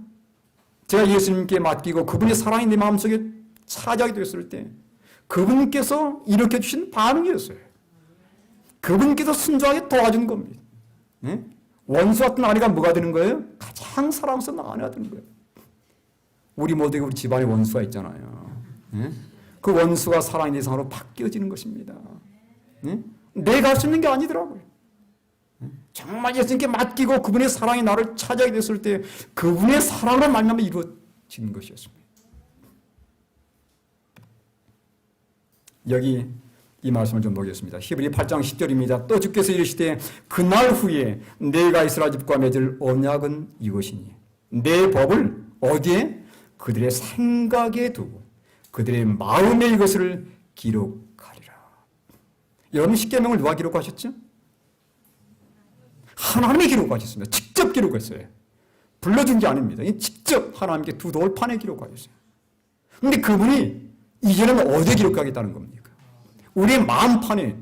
제가 예수님께 맡기고 그분의 사랑이 내 마음속에 차지하게 되었을 때 그분께서 일으켜 주신 반응이었어요. 그분께서 순종하게 도와준 겁니다. 원수 같은 아내가 뭐가 되는 거예요? 가장 사랑스러운 아내가 되는 거예요. 우리 모두에게 우리 집안에 원수가 있잖아요. 그 원수가 사랑의 대상으로 바뀌어지는 것입니다. 내가 할 수 있는 게 아니더라고요. 정말 예수님께 맡기고 그분의 사랑이 나를 차지하게 됐을 때 그분의 사랑으로 만나면 이루어지는 것이었습니다. 여기 이 말씀을 좀 보겠습니다. 히브리 8장 10절입니다. 또 주께서 이르시되 그날 후에 내가 이스라엘 집과 맺을 언약은 이것이니 내 법을 어디에? 그들의 생각에 두고 그들의 마음에 이것을 기록하리라. 여러분 십계명을 누가 기록하셨죠? 하나님이 기록하셨습니다. 직접 기록했어요. 불러준 게 아닙니다. 직접 하나님께 두 돌판에 기록하셨어요. 그런데 그분이 이제는 어디에 기록하겠다는 겁니까? 우리의 마음판에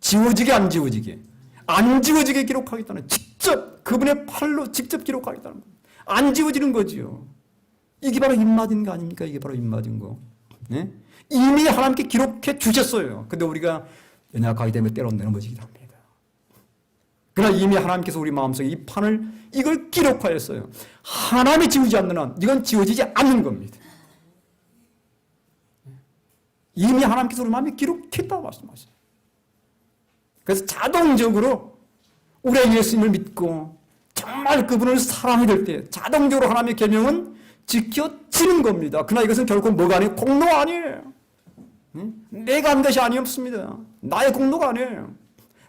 지워지게 안 지워지게 안 지워지게 기록하겠다는 직접 그분의 팔로 직접 기록하겠다는 겁니다. 안 지워지는 거지요. 이게 바로 입맞은 거 아닙니까? 이게 바로 입맞은 거. 네? 이미 하나님께 기록해 주셨어요. 근데 우리가 연약하기 때문에 때론 넘어지기도 합니다. 그러나 이미 하나님께서 우리 마음속에 이 판을 이걸 기록하였어요. 하나님이 지우지 않는 한 이건 지워지지 않는 겁니다. 이미 하나님께서 우리 마음에 기록했다고 말씀하세요. 그래서 자동적으로 우리가 예수님을 믿고 정말 그분을 사랑해야 될 때 자동적으로 하나님의 계명은 지켜지는 겁니다. 그러나 이것은 결코 뭐가 아니에요? 공로가 아니에요. 내가 한 것이 아니었습니다. 나의 공로가 아니에요.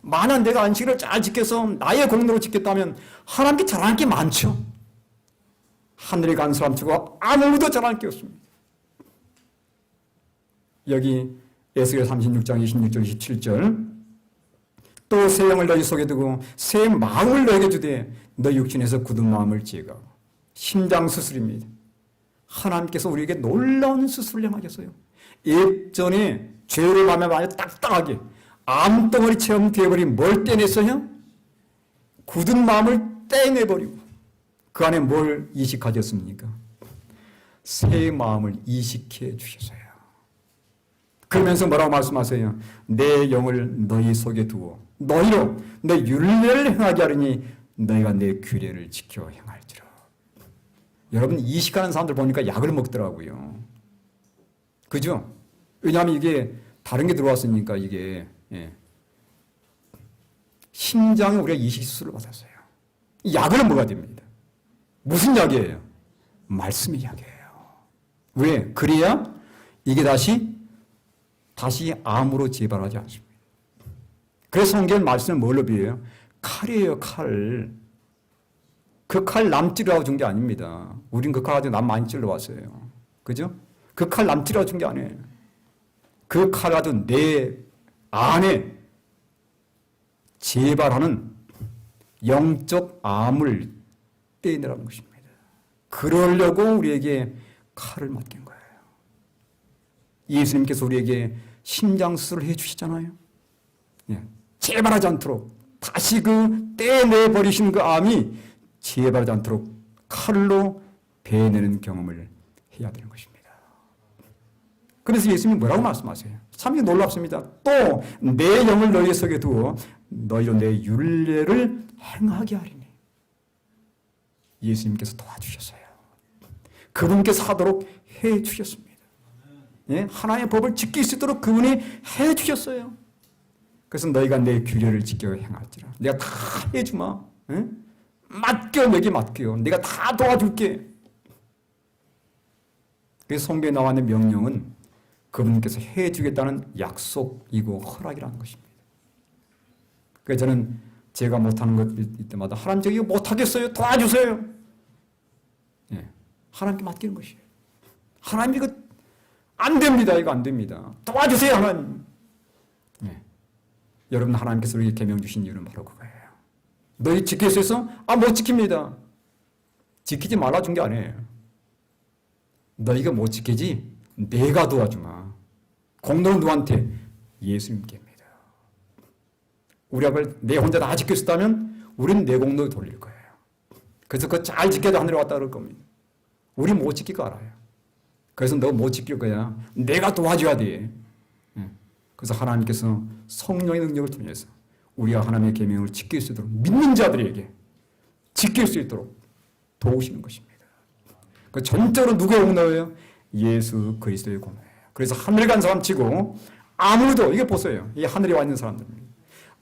만약 내가 안식일을 잘 지켜서 나의 공로로 지켰다면 하나님께 자랑할 게 많죠. 하늘에 간 사람 치고 아무도 자랑할 게 없습니다. 여기 에스겔 36장 26절 27절 또 새 영을 너희 속에 두고 새 마음을 너에게 주되 너 육신에서 굳은 마음을 제거하고 심장 수술입니다. 하나님께서 우리에게 놀라운 수술을 행하셨어요. 예전에 죄를 밤에 많이 딱딱하게 암덩어리처럼 되어버린 뭘 떼냈어요? 굳은 마음을 떼내버리고 그 안에 뭘 이식하셨습니까? 새 마음을 이식해 주셨어요. 그러면서 뭐라고 말씀하세요? 내 영을 너희 속에 두고 너희로 내 율례를 행하게 하리니 너희가 내 규례를 지켜 행할지라. 여러분 이식하는 사람들 보니까 약을 먹더라고요. 그죠? 왜냐하면 이게 다른 게 들어왔으니까 이게 심장에 우리가 이식 수술을 받았어요. 약을 먹어야 됩니다. 무슨 약이에요? 말씀의 약이에요. 왜? 그래야 이게 다시 암으로 재발하지 않습니다. 그래서 성경은 말씀을 뭘로 비유해요? 칼이에요, 칼. 그 칼 남 찌르라고 준 게 아닙니다. 우린 그 칼 가지고 남 많이 찔러왔어요. 그죠? 그 칼 남 찌르라고 준 게 아니에요. 그 칼 가지고 내 안에 재발하는 영적 암을 떼내라는 것입니다. 그러려고 우리에게 칼을 맡긴 거예요. 예수님께서 우리에게 심장수술을 해주시잖아요. 예. 재발하지 않도록 다시 그 떼내 버리신 그 암이 재발하지 않도록 칼로 베내는 경험을 해야 되는 것입니다. 그래서 예수님이 뭐라고 말씀하세요? 참 놀랍습니다. 또 내 영을 너희 속에 두어 너희로 내 율례를 행하게 하리니. 예수님께서 도와주셨어요. 그분께서 하도록 해주셨습니다. 예? 하나님의 법을 지킬 수 있도록 그분이 해주셨어요. 그래서 너희가 내 규례를 지켜 행할지라. 내가 다 해주마. 예? 맡겨, 내게 맡겨. 내가 다 도와줄게. 그래서 성경에 나와 있는 명령은 그분께서 해주겠다는 약속이고 허락이라는 것입니다. 그래서 저는 제가 못하는 것일 때마다 하나님 저 이거 못하겠어요. 도와주세요. 예. 하나님께 맡기는 것이에요. 하나님 이거 안 됩니다. 이거 안 됩니다. 도와주세요 하나님. 예. 여러분 하나님께서 우리에게 계명 주신 이유는 바로 그거예요. 너희 지킬 수 있어? 못 지킵니다. 지키지 말라 준 게 아니에요. 너희가 못 지키지 내가 도와주마. 공로는 누구한테? 예수님께입니다. 우리가 그걸 내 혼자 다 지킬 수 있다면 우리는 내 공로에 돌릴 거예요. 그래서 그거 잘 지켜도 하늘에 왔다 그럴 겁니다. 우리 못 지킬 거 알아요. 그래서 너 못 지킬 거야. 내가 도와줘야 돼. 그래서 하나님께서 성령의 능력을 통해서 우리가 하나님의 계명을 지킬 수 있도록 믿는 자들에게 지킬 수 있도록 도우시는 것입니다. 그 전적으로 누구의 공로예요? 예수 그리스도의 공로예요. 그래서 하늘 간 사람 치고 아무도 이게 보세요. 이 하늘에 와 있는 사람들입니다.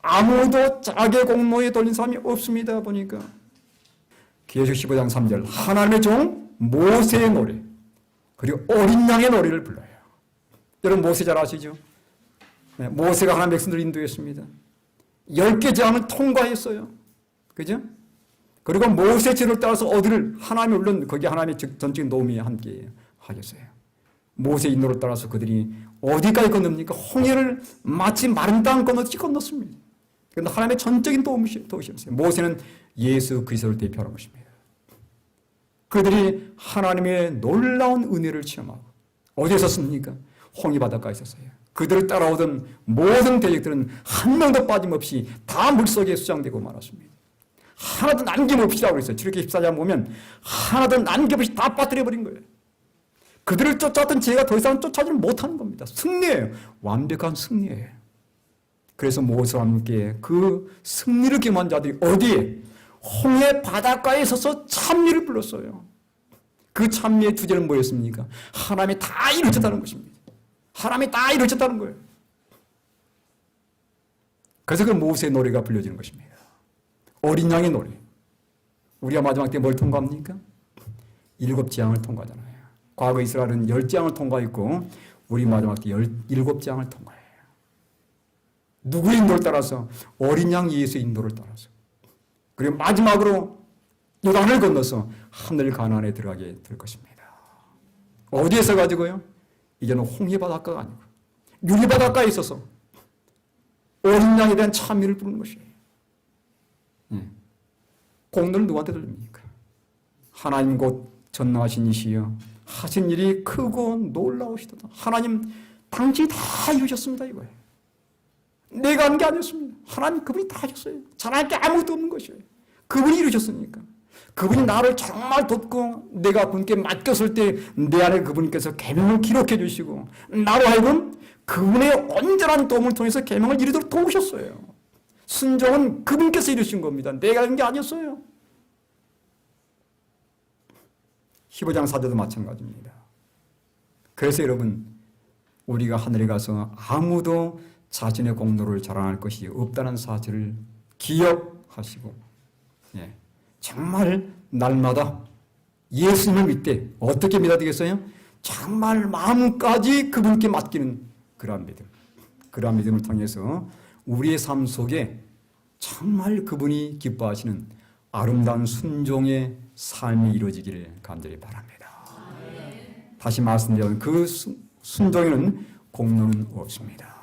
아무도 자기 공로에 돌린 사람이 없습니다. 보니까 계시록 15장 3절 하나님의 종 모세의 노래 그리고 어린 양의 노래를 불러요. 여러분 모세 잘 아시죠? 네, 모세가 하나님의 백성들을 인도했습니다. 10개 재앙을 통과했어요. 그죠? 그리고 모세 지를 따라서 어디를 하나님이 물론 거기에 하나님의 전적인 도움이 함께 하겠어요. 모세 인도를 따라서 그들이 어디까지 건넙니까? 홍해를 마치 마른 땅 건너듯이 건넜습니다. 그런데 하나님의 전적인 도우셨어요. 모세는 예수 그리스도를 대표하는 것입니다. 그들이 하나님의 놀라운 은혜를 체험하고 어디에 섰습니까? 홍해 바닷가에 있었어요. 그들을 따라오던 모든 대적들은 한 명도 빠짐없이 다 물속에 수장되고 말았습니다. 하나도 남김없이라고 그랬어요. 출애굽기 14장 보면 하나도 남김없이 다 빠뜨려버린 거예요. 그들을 쫓아왔던 죄가 더 이상 쫓아오지 못하는 겁니다. 승리예요. 완벽한 승리예요. 그래서 모세와 함께 그 승리를 경험한 자들이 어디에? 홍해 바닷가에 서서 찬미를 불렀어요. 그 찬미의 주제는 뭐였습니까? 하나님이 다 이루셨다는 것입니다. 하나님이 다 이루셨다는 거예요. 그래서 그 모세의 노래가 불려지는 것입니다. 어린 양의 노래. 우리가 마지막 때 뭘 통과합니까? 7재앙을 통과하잖아요. 과거 이스라엘은 10재앙을 통과했고 우리 마지막 때 17재앙을 통과해요. 누구의 인도를 따라서? 어린 양 예수의 인도를 따라서. 그리고 마지막으로 요단을 건너서 하늘 가나안에 들어가게 될 것입니다. 어디에서 가지고요? 이제는 홍해 바닷가가 아니고 유리 바닷가에 있어서 어린 양에 대한 찬미를 부르는 것이에요. 공로는 누구한테 돌립니까? 하나님 곧 전능하신 이시여 하신 일이 크고 놀라우시도다. 하나님 당신이 다 이루셨습니다 이거예요. 내가 한 게 아니었습니다. 하나님 그분이 다 하셨어요. 잘할 게 아무것도 없는 것이에요. 그분이 이루셨으니까. 그분이 나를 정말 돕고 내가 그분께 맡겼을 때 내 안에 그분께서 계명을 기록해 주시고 나로 하여금 그분의 온전한 도움을 통해서 계명을 이루도록 도우셨어요. 순종은 그분께서 이루신 겁니다. 내가 한 게 아니었어요. 15장 4절도 마찬가지입니다. 그래서 여러분 우리가 하늘에 가서 아무도 자신의 공로를 자랑할 것이 없다는 사실을 기억하시고 정말 날마다 예수님을 믿되 어떻게 믿어야 되겠어요? 정말 마음까지 그분께 맡기는 그러한 믿음. 그러한 믿음을 통해서 우리의 삶 속에 정말 그분이 기뻐하시는 아름다운 순종의 삶이 이루어지기를 간절히 바랍니다. 다시 말씀드리면 그 순종에는 공로는 없습니다.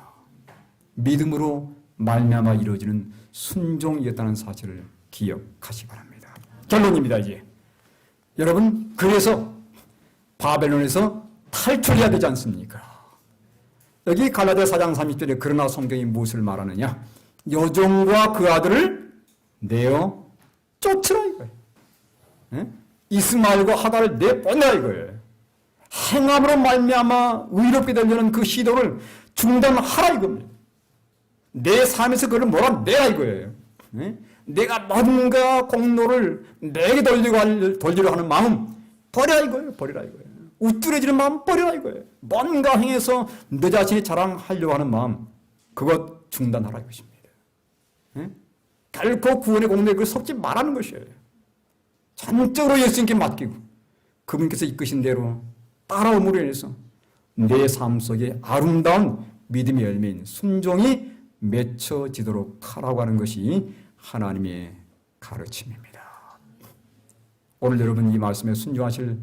믿음으로 말미암아 이루어지는 순종이었다는 사실을 기억하시기 바랍니다. 결론입니다. 이제 여러분 그래서 바벨론에서 탈출해야 되지 않습니까? 여기 갈라디아 4장 30절에 그러나 성경이 무엇을 말하느냐? 여종과 그 아들을 내어 쫓으라 이거예요. 예? 이스마엘과 하갈을 내보내라 이거예요. 행함으로 말미암아 의롭게 되려는 그 시도를 중단하라 이겁니다. 내 삶에서 그걸 몰아내라 이거예요. 예? 내가 뭔가 공로를 내게 돌리려 하는 마음 버려라 이거예요. 버려라 이거예요. 우쭐해지는 마음 버려라 이거예요. 뭔가 행해서 내 자신이 자랑하려고 하는 마음 그것 중단하라 이것입니다. 예? 결코 구원의 공로에 그걸 섞지 말라는 것이에요. 전적으로 예수님께 맡기고 그분께서 이끄신 대로 따라옴으로 인해서 내 삶 속에 아름다운 믿음의 열매인 순종이 맺혀지도록 하라고 하는 것이 하나님의 가르침입니다. 오늘 여러분 이 말씀에 순종하실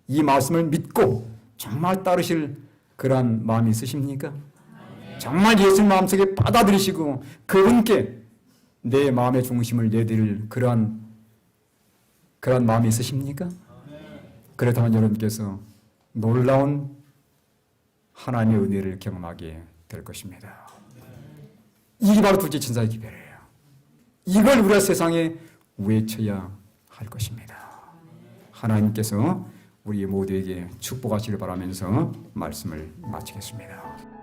이 말씀을 믿고 정말 따르실 그러한 마음이 있으십니까? 정말 예수님 마음속에 받아들이시고 그분께 내 마음의 중심을 내드릴 그러한 마음이 있으십니까? 그렇다면 여러분께서 놀라운 하나님의 은혜를 경험하게 될 것입니다. 이게 바로 둘째 천사의 기별이에요. 이걸 우리가 세상에 외쳐야 할 것입니다. 하나님께서 우리 모두에게 축복하시길 바라면서 말씀을 마치겠습니다.